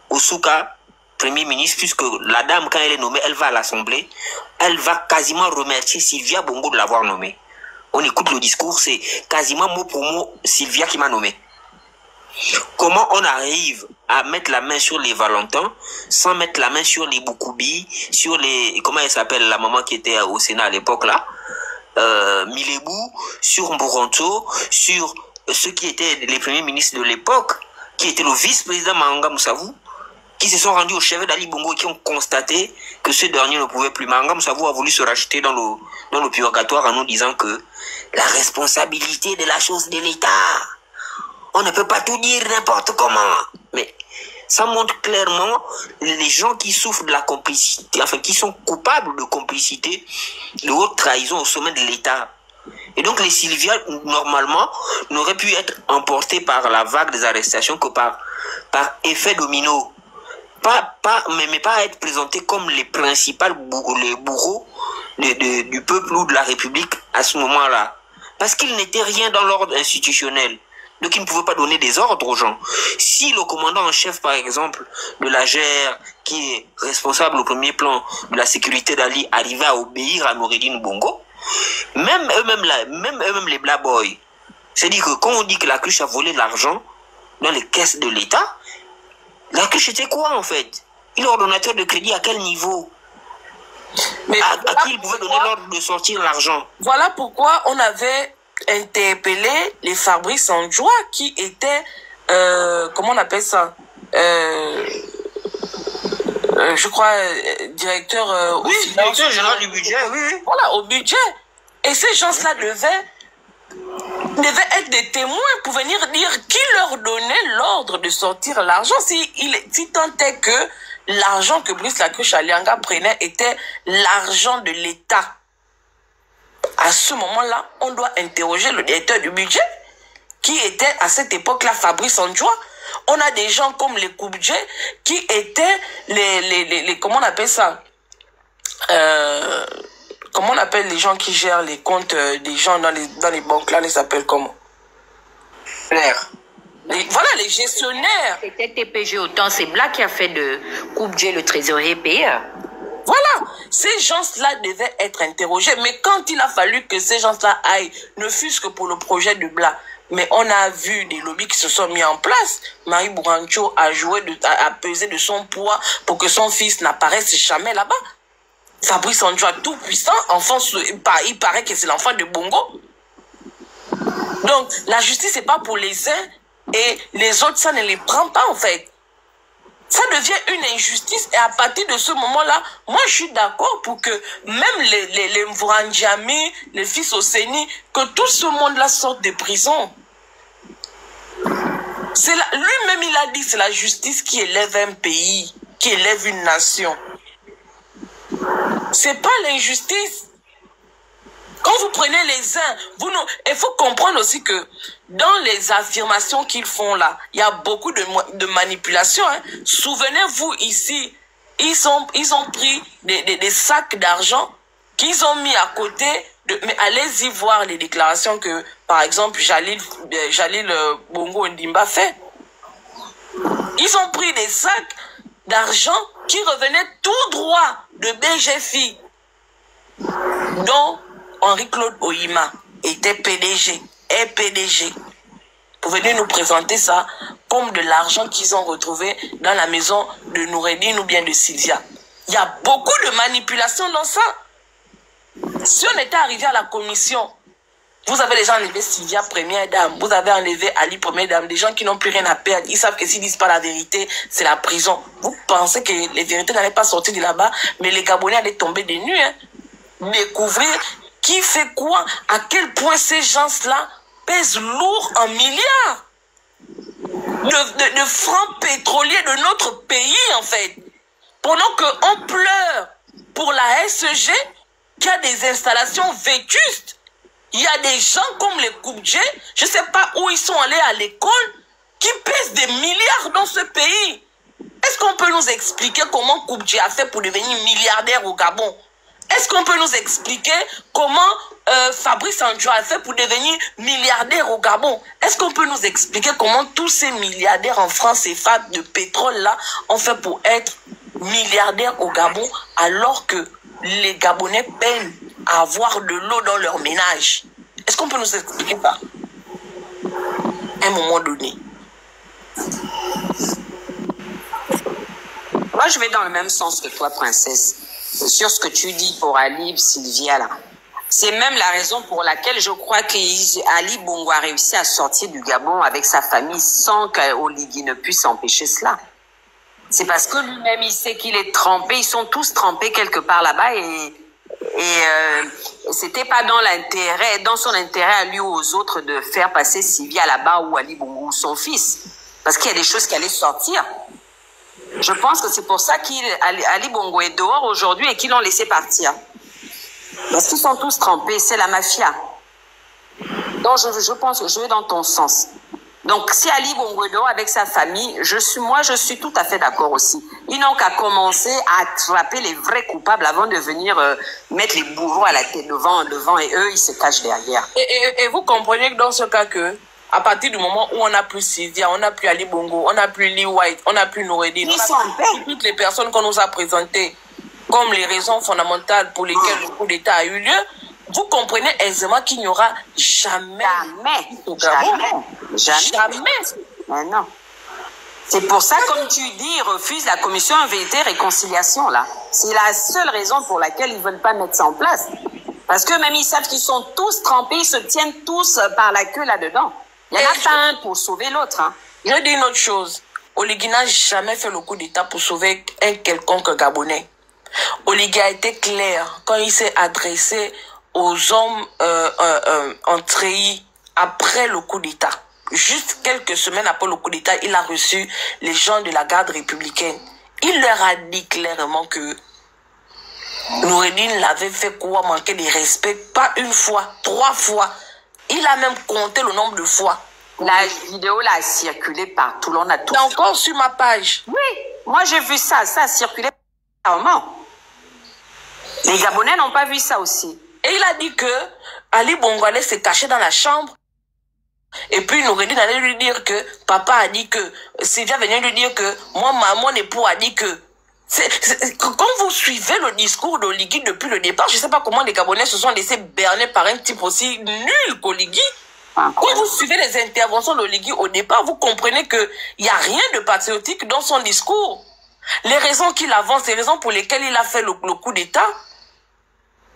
Oussouka Premier ministre, puisque la dame, quand elle est nommée, elle va à l'Assemblée, elle va quasiment remercier Sylvia Bongo de l'avoir nommée. On écoute le discours, c'est quasiment mot pour mot Sylvia qui m'a nommé. Comment on arrive à mettre la main sur les Valentins sans mettre la main sur les Boukoubi, sur les... Comment elle s'appelle, la maman qui était au Sénat à l'époque là, Milebou, sur Mburonto, sur ceux qui étaient les premiers ministres de l'époque, qui étaient le vice-président Mahanga Moussavou, qui se sont rendus au chevet d'Ali Bongo et qui ont constaté que ce dernier ne pouvait plus. Mahanga Moussavou a voulu se racheter dans le purgatoire en nous disant que la responsabilité de la chose de l'État, on ne peut pas tout dire n'importe comment. Mais ça montre clairement les gens qui souffrent de la complicité, enfin qui sont coupables de complicité, de haute trahison au sommet de l'État. Et donc les Sylvia, normalement, n'auraient pu être emportés par la vague des arrestations que par effet domino. Mais pas être présentés comme les principaux bourreaux du peuple ou de la République à ce moment-là. Parce qu'ils n'étaient rien dans l'ordre institutionnel. Donc ils ne pouvaient pas donner des ordres aux gens. Si le commandant en chef, par exemple, de la GR, qui est responsable au premier plan de la sécurité d'Ali, arrivait à obéir à Noureddin Bongo, même eux-mêmes les Black Boys, c'est-à-dire que quand on dit que la cruche a volé l'argent dans les caisses de l'État, la cruche était quoi en fait? Il est ordonnateur de crédit à quel niveau? Mais à qui il pouvait donner l'ordre de sortir l'argent? Voilà pourquoi on avait interpellé les Fabrice Andjoua qui étaient, comment on appelle ça, je crois, directeur oui, directeur général du budget, oui. Voilà, au budget. Et ces gens-là devaient être des témoins pour venir dire qui leur donnait l'ordre de sortir l'argent. Si tant est que l'argent que Brice Lacruche Alianga prenait était l'argent de l'État. À ce moment-là, on doit interroger le directeur du budget, qui était à cette époque-là Fabrice Andjoua. On a des gens comme les Koubdje qui étaient les comment on appelle ça, comment on appelle les gens qui gèrent les comptes des gens dans les banques là, ils s'appellent comment? Voilà, les gestionnaires. C'était TPG autant, c'est Black qui a fait de Koubdje le trésorier payeur. Voilà, ces gens-là devaient être interrogés. Mais quand il a fallu que ces gens-là aillent, ne fût-ce que pour le projet de Bla, mais on a vu des lobbies qui se sont mis en place. Marie Bourancho a pesé de son poids pour que son fils n'apparaisse jamais là-bas. Fabrice Andjoua, tout puissant, il paraît que c'est l'enfant de Bongo. Donc, la justice, c'est pas pour les uns et les autres, ça ne les prend pas en fait. Ça devient une injustice et à partir de ce moment-là, moi je suis d'accord pour que même les Mvourandjami, les fils Oseni, que tout ce monde-là sorte de prison. Lui-même il a dit c'est la justice qui élève un pays, qui élève une nation. C'est pas l'injustice. Quand vous prenez les uns, il faut comprendre aussi que dans les affirmations qu'ils font là, il y a beaucoup de manipulation. Hein. Souvenez-vous ici, ils ont pris des sacs d'argent qu'ils ont mis à côté. Mais allez-y voir les déclarations que, par exemple, Jalil Bongo Ndimba fait. Ils ont pris des sacs d'argent qui revenaient tout droit de BGFI, dont Henri-Claude Oyima était PDG, est PDG. Pour venir nous présenter ça comme de l'argent qu'ils ont retrouvé dans la maison de Noureddine ou bien de Sylvia. Il y a beaucoup de manipulation dans ça. Si on était arrivé à la commission, vous avez déjà enlevé Sylvia première dame, vous avez enlevé Ali première dame, des gens qui n'ont plus rien à perdre, ils savent que s'ils disent pas la vérité, c'est la prison. Vous pensez que les vérités n'allaient pas sortir de là-bas, mais les Gabonais allaient tomber des nues, hein. Découvrir qui fait quoi, à quel point ces gens-là pèsent lourd en milliards de francs pétroliers de notre pays, en fait. Pendant qu'on pleure pour la SEG, qui a des installations vétustes, il y a des gens comme les Koubdje, je ne sais pas où ils sont allés à l'école, qui pèsent des milliards dans ce pays. Est-ce qu'on peut nous expliquer comment Koubdje a fait pour devenir milliardaire au Gabon? Est-ce qu'on peut nous expliquer comment Fabrice Andjoua a fait pour devenir milliardaire au Gabon? Est-ce qu'on peut nous expliquer comment tous ces milliardaires en France et FAT de pétrole là ont fait pour être milliardaires au Gabon alors que les Gabonais peinent à avoir de l'eau dans leur ménage? Est-ce qu'on peut nous expliquer ça à un moment donné? Moi, je vais dans le même sens que toi, princesse. Sur ce que tu dis pour Ali, Sylvia, là. C'est même la raison pour laquelle je crois qu'Ali Bongo a réussi à sortir du Gabon avec sa famille sans qu'Oligui ne puisse empêcher cela. C'est parce que lui-même, il sait qu'il est trempé. Ils sont tous trempés quelque part là-bas et c'était pas dans son intérêt à lui ou aux autres de faire passer Sylvia là-bas ou Ali Bongo ou son fils. Parce qu'il y a des choses qui allaient sortir. Je pense que c'est pour ça qu'Ali Bongo est dehors aujourd'hui et qu'ils l'ont laissé partir. Parce qu'ils sont tous trempés, c'est la mafia. Donc je pense que je vais dans ton sens. Donc si Ali Bongo est dehors avec sa famille, je suis tout à fait d'accord aussi. Ils n'ont qu'à commencer à attraper les vrais coupables avant de venir mettre les bourreaux à la tête devant et eux, ils se cachent derrière. Et vous comprenez que dans ce cas que à partir du moment où on n'a plus Sylvia, on n'a plus Ali Bongo, on n'a plus Lee White, on n'a plus Noureddine, on n'a plus toutes les personnes qu'on nous a présentées comme les raisons fondamentales pour lesquelles le coup d'État a eu lieu, vous comprenez aisément qu'il n'y aura jamais. Mais non. C'est pour ça, comme tu dis, ils refusent la commission vérité et réconciliation, là. C'est la seule raison pour laquelle ils ne veulent pas mettre ça en place. Parce que même ils savent qu'ils sont tous trempés, ils se tiennent tous par la queue là-dedans. Il n'y en a pas un pour sauver l'autre. Hein. Je dis une autre chose. Oligui n'a jamais fait le coup d'État pour sauver un quelconque Gabonais. Oligui a été clair quand il s'est adressé aux hommes en treillis après le coup d'État. Juste quelques semaines après le coup d'État, il a reçu les gens de la garde républicaine. Il leur a dit clairement que Noureddine l'avait fait quoi, manquer de respect, pas une fois, 3 fois. Il a même compté le nombre de fois. La vidéo là a circulé partout, on a tout. C'est encore sur ma page. Oui, moi j'ai vu ça, ça a circulé partout. Les Gabonais n'ont pas vu ça aussi. Et il a dit que Ali Bongo allait se cacher dans la chambre. Et puis Noureddine allait lui dire que papa a dit que Sylvia venait lui dire que moi, mon époux a dit que quand vous suivez le discours d'Oligui depuis le départ, je ne sais pas comment les Gabonais se sont laissés berner par un type aussi nul qu'Oligui. Quand vous suivez les interventions d'Oligui au départ, vous comprenez qu'il n'y a rien de patriotique dans son discours. Les raisons qu'il avance, les raisons pour lesquelles il a fait le coup d'État,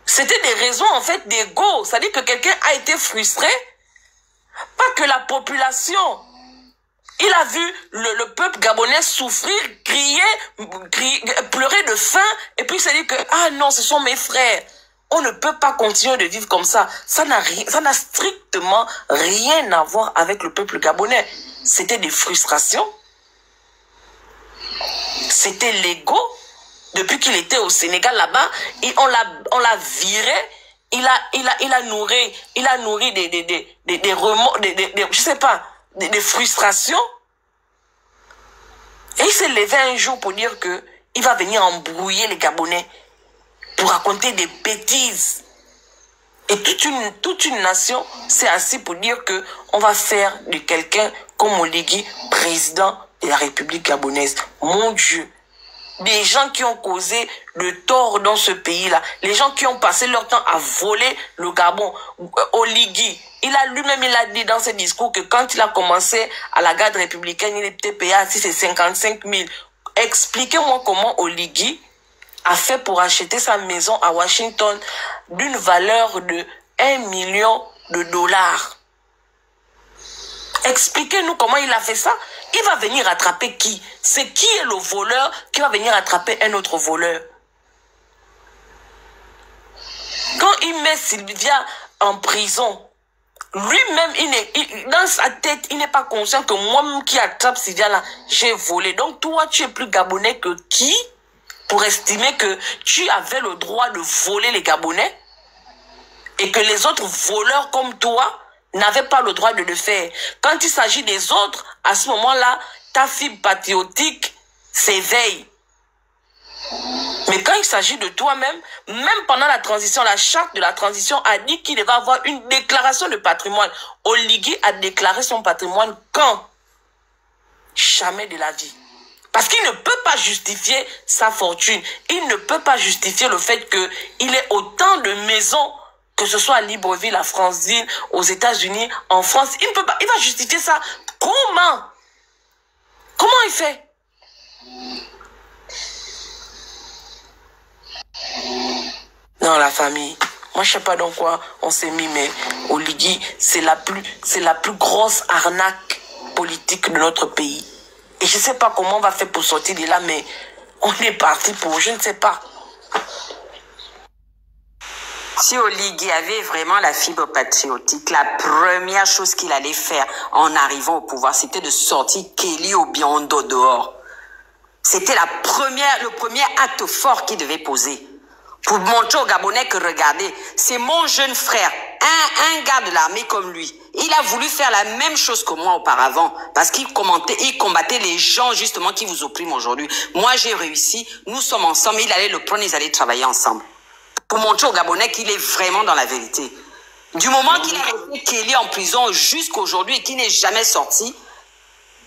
c'était des raisons en fait d'ego. C'est-à-dire que quelqu'un a été frustré, pas que la population. Il a vu le peuple gabonais souffrir, crier, pleurer de faim, et puis il s'est dit que, ah non, ce sont mes frères. On ne peut pas continuer de vivre comme ça. Ça n'a strictement rien à voir avec le peuple gabonais. C'était des frustrations. C'était l'ego. Depuis qu'il était au Sénégal là-bas, on l'a viré. Il a nourri des remords, je sais pas, des frustrations. Et il s'est levé un jour pour dire que il va venir embrouiller les Gabonais pour raconter des bêtises. Et toute une nation s'est assise pour dire que on va faire de quelqu'un comme Oligui président de la République gabonaise. Mon Dieu. Des gens qui ont causé le tort dans ce pays-là. Les gens qui ont passé leur temps à voler le Gabon. Oligui, il a dit dans ses discours que quand il a commencé à la garde républicaine, il était payé à 55 000. Expliquez-moi comment Oligui a fait pour acheter sa maison à Washington d'une valeur de 1 million de dollars. Expliquez-nous comment il a fait ça. Il va venir attraper qui? C'est qui est le voleur qui va venir attraper un autre voleur? Quand il met Sylvia en prison, lui-même, dans sa tête, il n'est pas conscient que moi qui attrape Sylvia là, j'ai volé. Donc toi, tu es plus gabonais que qui pour estimer que tu avais le droit de voler les Gabonais et que les autres voleurs comme toi n'avait pas le droit de le faire. Quand il s'agit des autres, à ce moment-là, ta fibre patriotique s'éveille. Mais quand il s'agit de toi-même, même pendant la transition, la charte de la transition a dit qu'il devait avoir une déclaration de patrimoine. Oligui a déclaré son patrimoine quand? Jamais de la vie. Parce qu'il ne peut pas justifier sa fortune. Il ne peut pas justifier le fait qu'il ait autant de maisons, que ce soit à Libreville, à Franceville, aux États-Unis, en France. Il ne peut pas. Il va justifier ça. Comment? Comment il fait? Non, la famille. Moi, je sais pas dans quoi on s'est mis, mais Oligui, c'est la plus grosse arnaque politique de notre pays. Et je sais pas comment on va faire pour sortir de là, mais on est parti pour, je ne sais pas. Si Oligui avait vraiment la fibre patriotique, la première chose qu'il allait faire en arrivant au pouvoir, c'était de sortir Kelly Obiondo dehors. C'était le premier acte fort qu'il devait poser. Pour montrer aux Gabonais que regardez, c'est mon jeune frère, un gars de l'armée comme lui. Il a voulu faire la même chose que moi auparavant, parce qu'il combattait les gens justement qui vous oppriment aujourd'hui. Moi j'ai réussi, nous sommes ensemble, il allait le prendre, ils allaient travailler ensemble. Pour montrer aux Gabonais qu'il est vraiment dans la vérité. Du moment qu'il a resté Kelly en prison jusqu'aujourd'hui et qu'il n'est jamais sorti,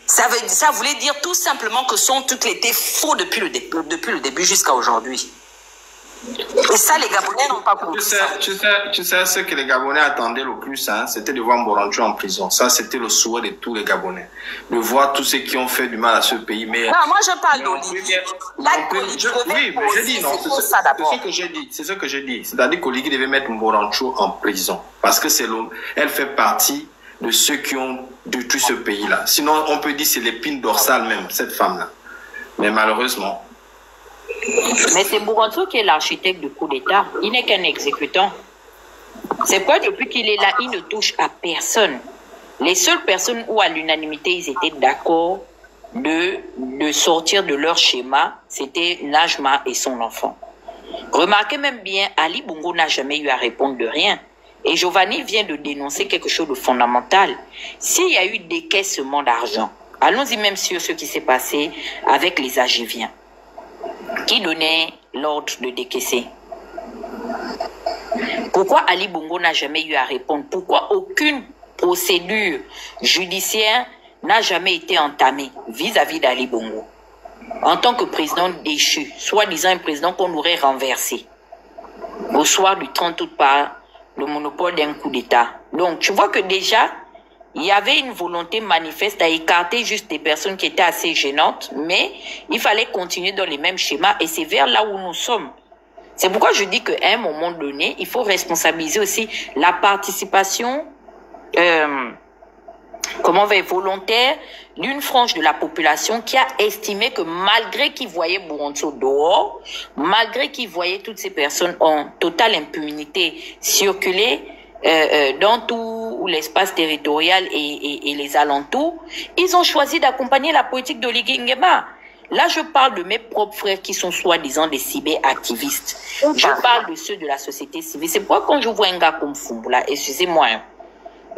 ça voulait dire tout simplement que son truc était faux depuis le début jusqu'à aujourd'hui. Et ça, les Gabonais n'ont pas compris. Tu sais, ce que les Gabonais attendaient le plus, hein, c'était de voir Morancho en prison. Ça, c'était le souhait de tous les Gabonais. De voir tous ceux qui ont fait du mal à ce pays. Mais, non, moi, je parle d'Oligui. Oui, mais je dis non. C'est ce que je dis. C'est-à-dire qu'Oligui devait mettre Morancho en prison. Parce que elle fait partie de ceux qui ont détruit ce pays-là. Sinon, on peut dire que c'est l'épine dorsale même, cette femme-là. Mais malheureusement... Mais c'est Morancho qui est l'architecte du coup d'État. Il n'est qu'un exécutant. C'est quoi, depuis qu'il est là, il ne touche à personne. Les seules personnes où à l'unanimité ils étaient d'accord de sortir de leur schéma, c'était Najma et son enfant. Remarquez même bien, Ali Bongo n'a jamais eu à répondre de rien. Et Giovanni vient de dénoncer quelque chose de fondamental. S'il y a eu décaissement d'argent, allons-y même sur ce qui s'est passé avec les Agiviens. Qui donnait l'ordre de décaisser? Pourquoi Ali Bongo n'a jamais eu à répondre? Pourquoi aucune procédure judiciaire n'a jamais été entamée vis-à-vis d'Ali Bongo en tant que président déchu, soi-disant un président qu'on aurait renversé au soir du 30 août par le monopole d'un coup d'État? Donc, tu vois que déjà, il y avait une volonté manifeste à écarter juste des personnes qui étaient assez gênantes, mais il fallait continuer dans les mêmes schémas et c'est vers là où nous sommes. C'est pourquoi je dis qu'à un moment donné, il faut responsabiliser aussi la participation volontaire d'une frange de la population qui a estimé que malgré qu'ils voyaient Morancho dehors, malgré qu'ils voyaient toutes ces personnes en totale impunité circuler dans tout l'espace territorial et les alentours, ils ont choisi d'accompagner la politique d'Oligui Nguema. Là, je parle de mes propres frères qui sont soi-disant des cyber-activistes. Je parle de ceux de la société civile. C'est pourquoi quand je vois un gars comme Foumbula, excusez-moi,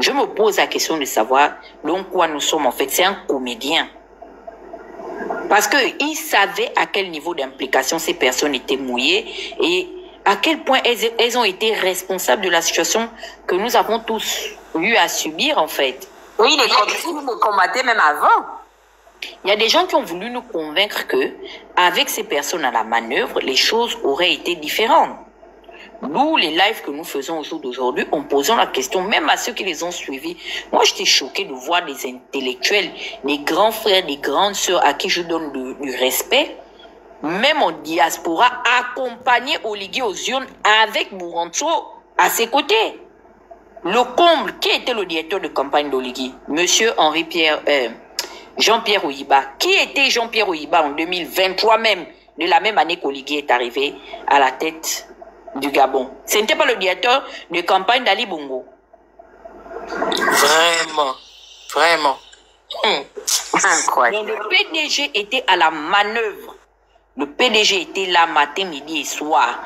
je me pose la question de savoir donc quoi nous sommes en fait. C'est un comédien. Parce qu'il savait à quel niveau d'implication ces personnes étaient mouillées et à quel point elles ont été responsables de la situation que nous avons tous eu à subir en fait. Oui, les combattaient même avant. Il y a des gens qui ont voulu nous convaincre que, avec ces personnes à la manœuvre, les choses auraient été différentes. Nous, les lives que nous faisons au jour d'aujourd'hui, en posant la question, même à ceux qui les ont suivis, moi j'étais choquée de voir des intellectuels, des grands frères, des grandes sœurs à qui je donne du respect, même en diaspora, accompagner Oligui aux urnes avec Morancho à ses côtés. Le comble, qui était le directeur de campagne d'Oligui? Monsieur Jean-Pierre Oyiba. Qui était Jean-Pierre Oyiba en 2023 même, de la même année qu'Oligui est arrivé à la tête du Gabon? Ce n'était pas le directeur de campagne d'Ali Bongo. Vraiment. Donc, le PDG était à la manœuvre. Le PDG était là matin, midi et soir,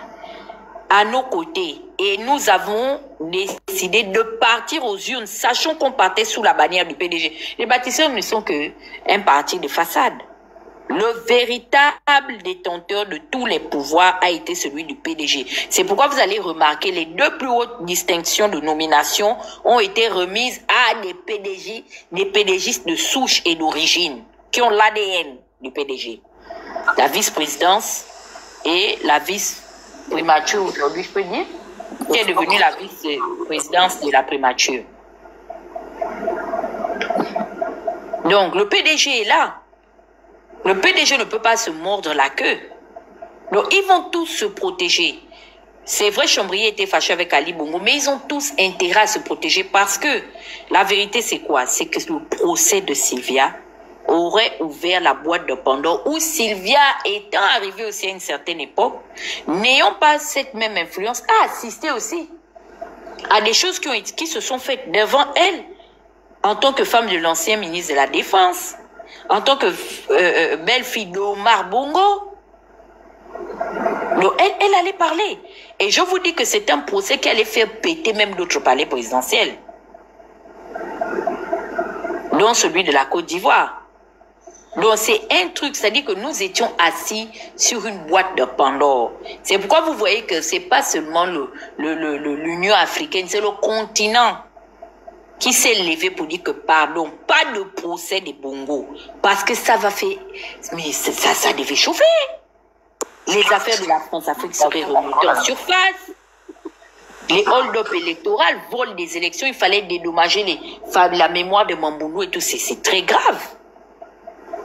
à nos côtés. Et nous avons décidé de partir aux urnes, sachant qu'on partait sous la bannière du PDG. Les bâtisseurs ne sont qu'un parti de façade. Le véritable détenteur de tous les pouvoirs a été celui du PDG. C'est pourquoi vous allez remarquer les deux plus hautes distinctions de nomination ont été remises à des PDGistes de souche et d'origine, qui ont l'ADN du PDG. La vice-présidence et la vice-primature aujourd'hui, je peux dire, qui est devenue la vice-présidence de la primature. Donc, le PDG est là. Le PDG ne peut pas se mordre la queue. Donc, ils vont tous se protéger. C'est vrai, Chambrier était fâché avec Ali Bongo, mais ils ont tous intérêt à se protéger parce que la vérité, c'est quoi? C'est que le procès de Sylvia aurait ouvert la boîte de Pandore où Sylvia, étant arrivée aussi à une certaine époque, n'ayant pas cette même influence, a assisté aussi à des choses qui se sont faites devant elle en tant que femme de l'ancien ministre de la Défense, en tant que belle-fille d'Omar Bongo. Donc, elle allait parler. Et je vous dis que c'est un procès qui allait faire péter même d'autres palais présidentiels, dont celui de la Côte d'Ivoire. Donc c'est un truc, c'est-à-dire que nous étions assis sur une boîte de Pandore. C'est pourquoi vous voyez que c'est pas seulement l'Union africaine, c'est le continent qui s'est levé pour dire que pardon, pas de procès des Bongo, parce que ça va faire, mais ça devait chauffer. les affaires de la France-Afrique seraient remontées en surface. Les hold-up électoraux volent des élections. Il fallait dédommager la mémoire de Mamboulou et tout. C'est très grave.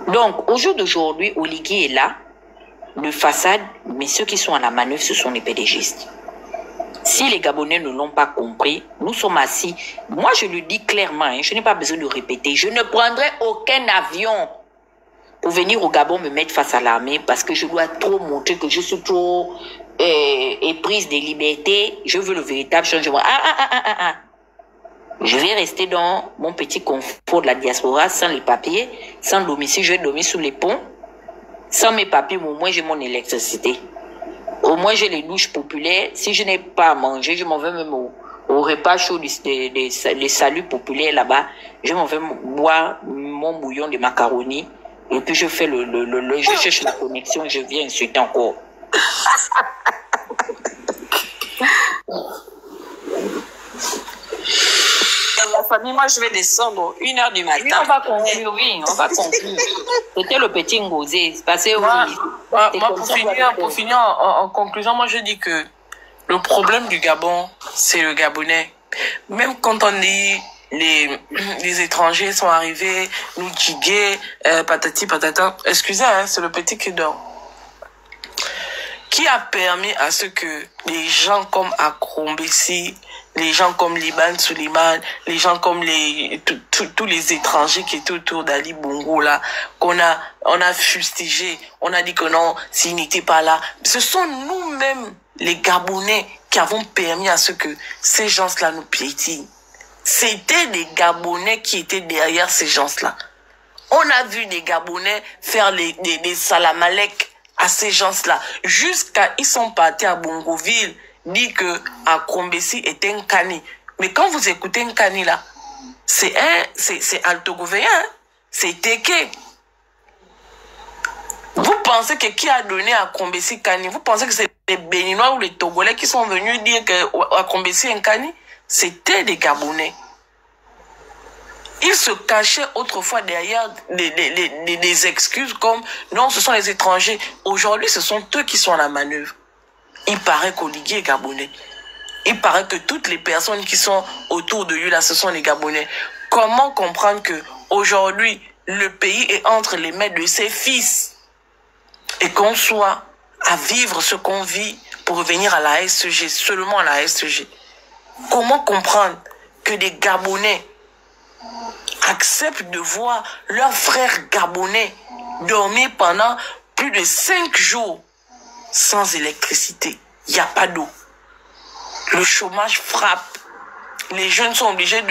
Donc, au jour d'aujourd'hui, Oligui est là, de façade, mais ceux qui sont à la manœuvre, ce sont les pédégistes. Si les Gabonais ne l'ont pas compris, nous sommes assis. Moi, je le dis clairement, hein, je n'ai pas besoin de répéter. Je ne prendrai aucun avion pour venir au Gabon me mettre face à l'armée parce que je dois trop montrer que je suis trop éprise des libertés. Je veux le véritable changement. Je vais rester dans mon petit confort de la diaspora sans les papiers, sans domicile. Je vais dormir sous les ponts. Sans mes papiers, au moins j'ai mon électricité. Au moins j'ai les douches populaires. Si je n'ai pas à manger, je m'en vais même au repas chaud des saluts populaires là-bas. Je m'en vais boire mon bouillon de macaroni. Et puis je fais je cherche la connexion, je viens insulter encore. La famille, moi je vais descendre 1h du matin. Oui, on va conclure, on va conclure. C'était le petit Ngosé. Moi, pour finir en conclusion, moi je dis que le problème du Gabon, c'est le Gabonais. Même quand on dit les étrangers sont arrivés, nous diguer, patati patata. Excusez, hein, c'est le petit qui dort. Qui a permis à ce que les gens comme Akrombessi, les gens comme Liban Suleiman, les gens comme tous les étrangers qui étaient autour d'Ali Bongo là, on a fustigé, on a dit que non, s'ils n'étaient pas là. Ce sont nous-mêmes, les Gabonais, qui avons permis à ce que ces gens-là nous piétinent. C'était des Gabonais qui étaient derrière ces gens-là. On a vu des Gabonais faire des salamalek à ces gens-là. Jusqu'à, ils sont partis à Bongoville, dit que Akrombessi était un Kani. Mais quand vous écoutez un Kani là, c'est Altogovéen, hein? C'est Teke. Vous pensez que qui a donné à Akrombessi Kani? Vous pensez que c'est les Béninois ou les Togolais qui sont venus dire que Akrombessi est un Kani? C'était des Gabonais. Ils se cachaient autrefois derrière des excuses comme non, ce sont les étrangers. Aujourd'hui, ce sont eux qui sont à la manœuvre. Il paraît qu'Oligui est Gabonais. Il paraît que toutes les personnes qui sont autour de lui là, ce sont les Gabonais. Comment comprendre que aujourd'hui le pays est entre les mains de ses fils et qu'on soit à vivre ce qu'on vit pour revenir à la SG, seulement à la SG? Comment comprendre que des Gabonais acceptent de voir leurs frères Gabonais dormir pendant plus de 5 jours sans électricité? Il n'y a pas d'eau. Le chômage frappe. Les jeunes sont obligés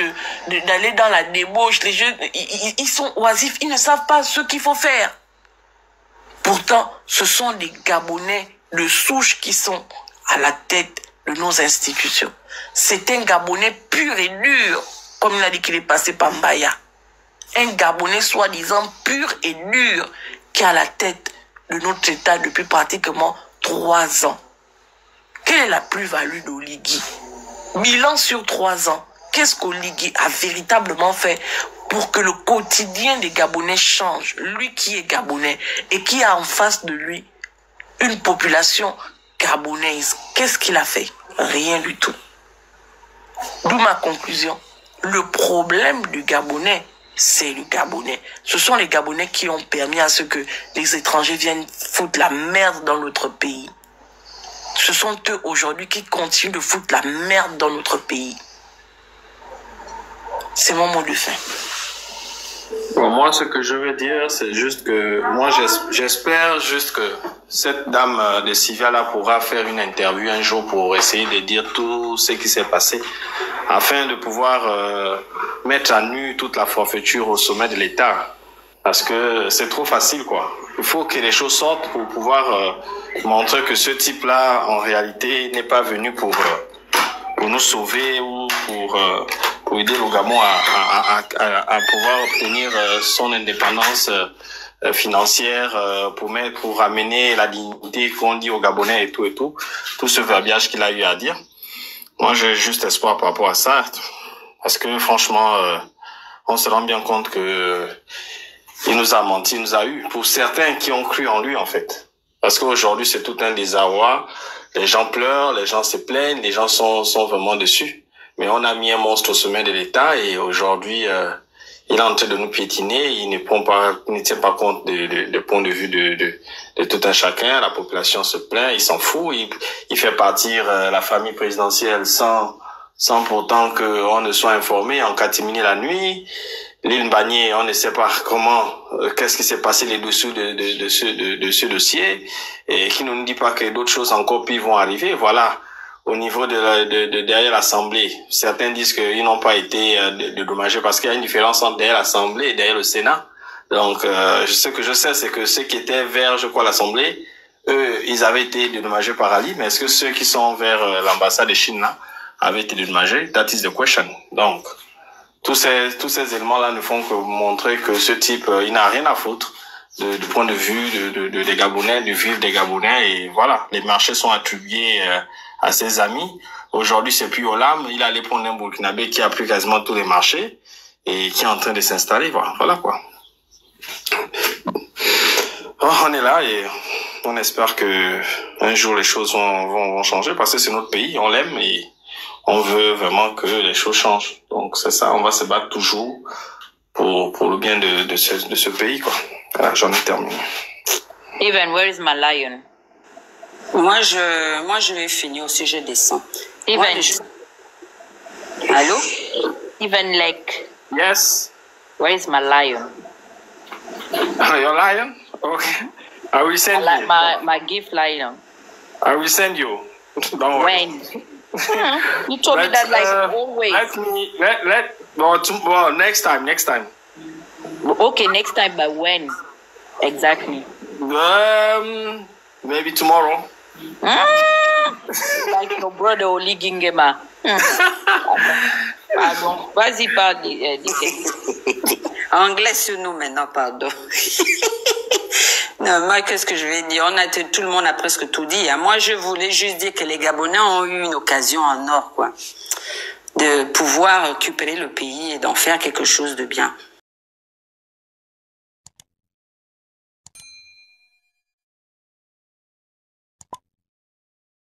d'aller dans la débauche. Les jeunes, ils sont oisifs. Ils ne savent pas ce qu'il faut faire. Pourtant, ce sont des Gabonais de souche qui sont à la tête de nos institutions. C'est un Gabonais pur et dur, comme il a dit qu'il est passé par Mbaya. Un Gabonais soi-disant pur et dur qui est à la tête de notre État depuis pratiquement 3 ans. Quelle est la plus-value d'Oligui? Bilan sur 3 ans. Qu'est-ce qu'Oligui a véritablement fait pour que le quotidien des Gabonais change? Lui qui est Gabonais et qui a en face de lui une population gabonaise. Qu'est-ce qu'il a fait? Rien du tout. D'où ma conclusion. Le problème du Gabonais, c'est le Gabonais. Ce sont les Gabonais qui ont permis à ce que les étrangers viennent foutre la merde dans notre pays. Ce sont eux aujourd'hui qui continuent de foutre la merde dans notre pays. C'est mon mot de fin. Bon, moi, ce que je veux dire, c'est juste que moi, j'espère juste que cette dame de Sylvia-là pourra faire une interview un jour pour essayer de dire tout ce qui s'est passé afin de pouvoir mettre à nu toute la forfaiture au sommet de l'État. Parce que c'est trop facile, quoi. Il faut que les choses sortent pour pouvoir montrer que ce type-là, en réalité, n'est pas venu pour nous sauver ou pour aider le Gabon à pouvoir obtenir son indépendance financière, pour ramener la dignité qu'on dit aux Gabonais et tout ce verbiage qu'il a eu à dire. Moi, j'ai juste espoir par rapport à ça, parce que franchement, on se rend bien compte que il nous a menti, il nous a eu. Pour certains qui ont cru en lui, en fait. Parce qu'aujourd'hui, c'est tout un désarroi. Les gens pleurent, les gens se plaignent, les gens sont vraiment déçus. Mais on a mis un monstre au sommet de l'État et aujourd'hui, il est en train de nous piétiner. Il ne tient pas compte des points de vue de tout un chacun. La population se plaint, il s'en fout. Il fait partir la famille présidentielle sans pourtant qu'on ne soit informé, en catimini la nuit. L'île Bagné, on ne sait pas comment, qu'est-ce qui s'est passé les dessous de ce dossier, et qui ne nous dit pas que d'autres choses encore pires vont arriver. Voilà. Au niveau de derrière l'Assemblée, certains disent qu'ils n'ont pas été dédommagés parce qu'il y a une différence entre derrière l'Assemblée et derrière le Sénat. Donc, ce que je sais, c'est que ceux qui étaient vers, je crois, l'Assemblée, eux, ils avaient été dédommagés par Ali, mais est-ce que ceux qui sont vers l'ambassade de Chine, là, avaient été dédommagés? That is the question. Donc, tous ces éléments-là ne font que montrer que ce type, il n'a rien à foutre du point de vue des Gabonais, du vivre des Gabonais, et voilà. Les marchés sont attribués à ses amis. Aujourd'hui, c'est plus Olam. Il allait prendre un Burkinabé qui a pris quasiment tous les marchés et qui est en train de s'installer. Voilà quoi. On est là et on espère que un jour les choses vont changer parce que c'est notre pays, on l'aime et on veut vraiment que les choses changent. Donc c'est ça, on va se battre toujours pour le bien de ce pays quoi. Voilà, j'en ai terminé. Even, where is my lion? Moi, je vais finir au sujet des sangs. Even. Allô? Even Lake. Yes. Where is my lion? Your lion? Okay. I will send you. My gift lion. I will send you. Don't worry. When? You told me that like always. Well, next time. Okay, next time, but when? Exactly. Maybe tomorrow. Like your brother Oli Gingema. Pardon. Vas-y, parle. Anglais sur nous maintenant, pardon. Non, moi, qu'est-ce que je vais dire? Tout le monde a presque tout dit. Hein. Moi, je voulais juste dire que les Gabonais ont eu une occasion en or, quoi, de pouvoir récupérer le pays et d'en faire quelque chose de bien.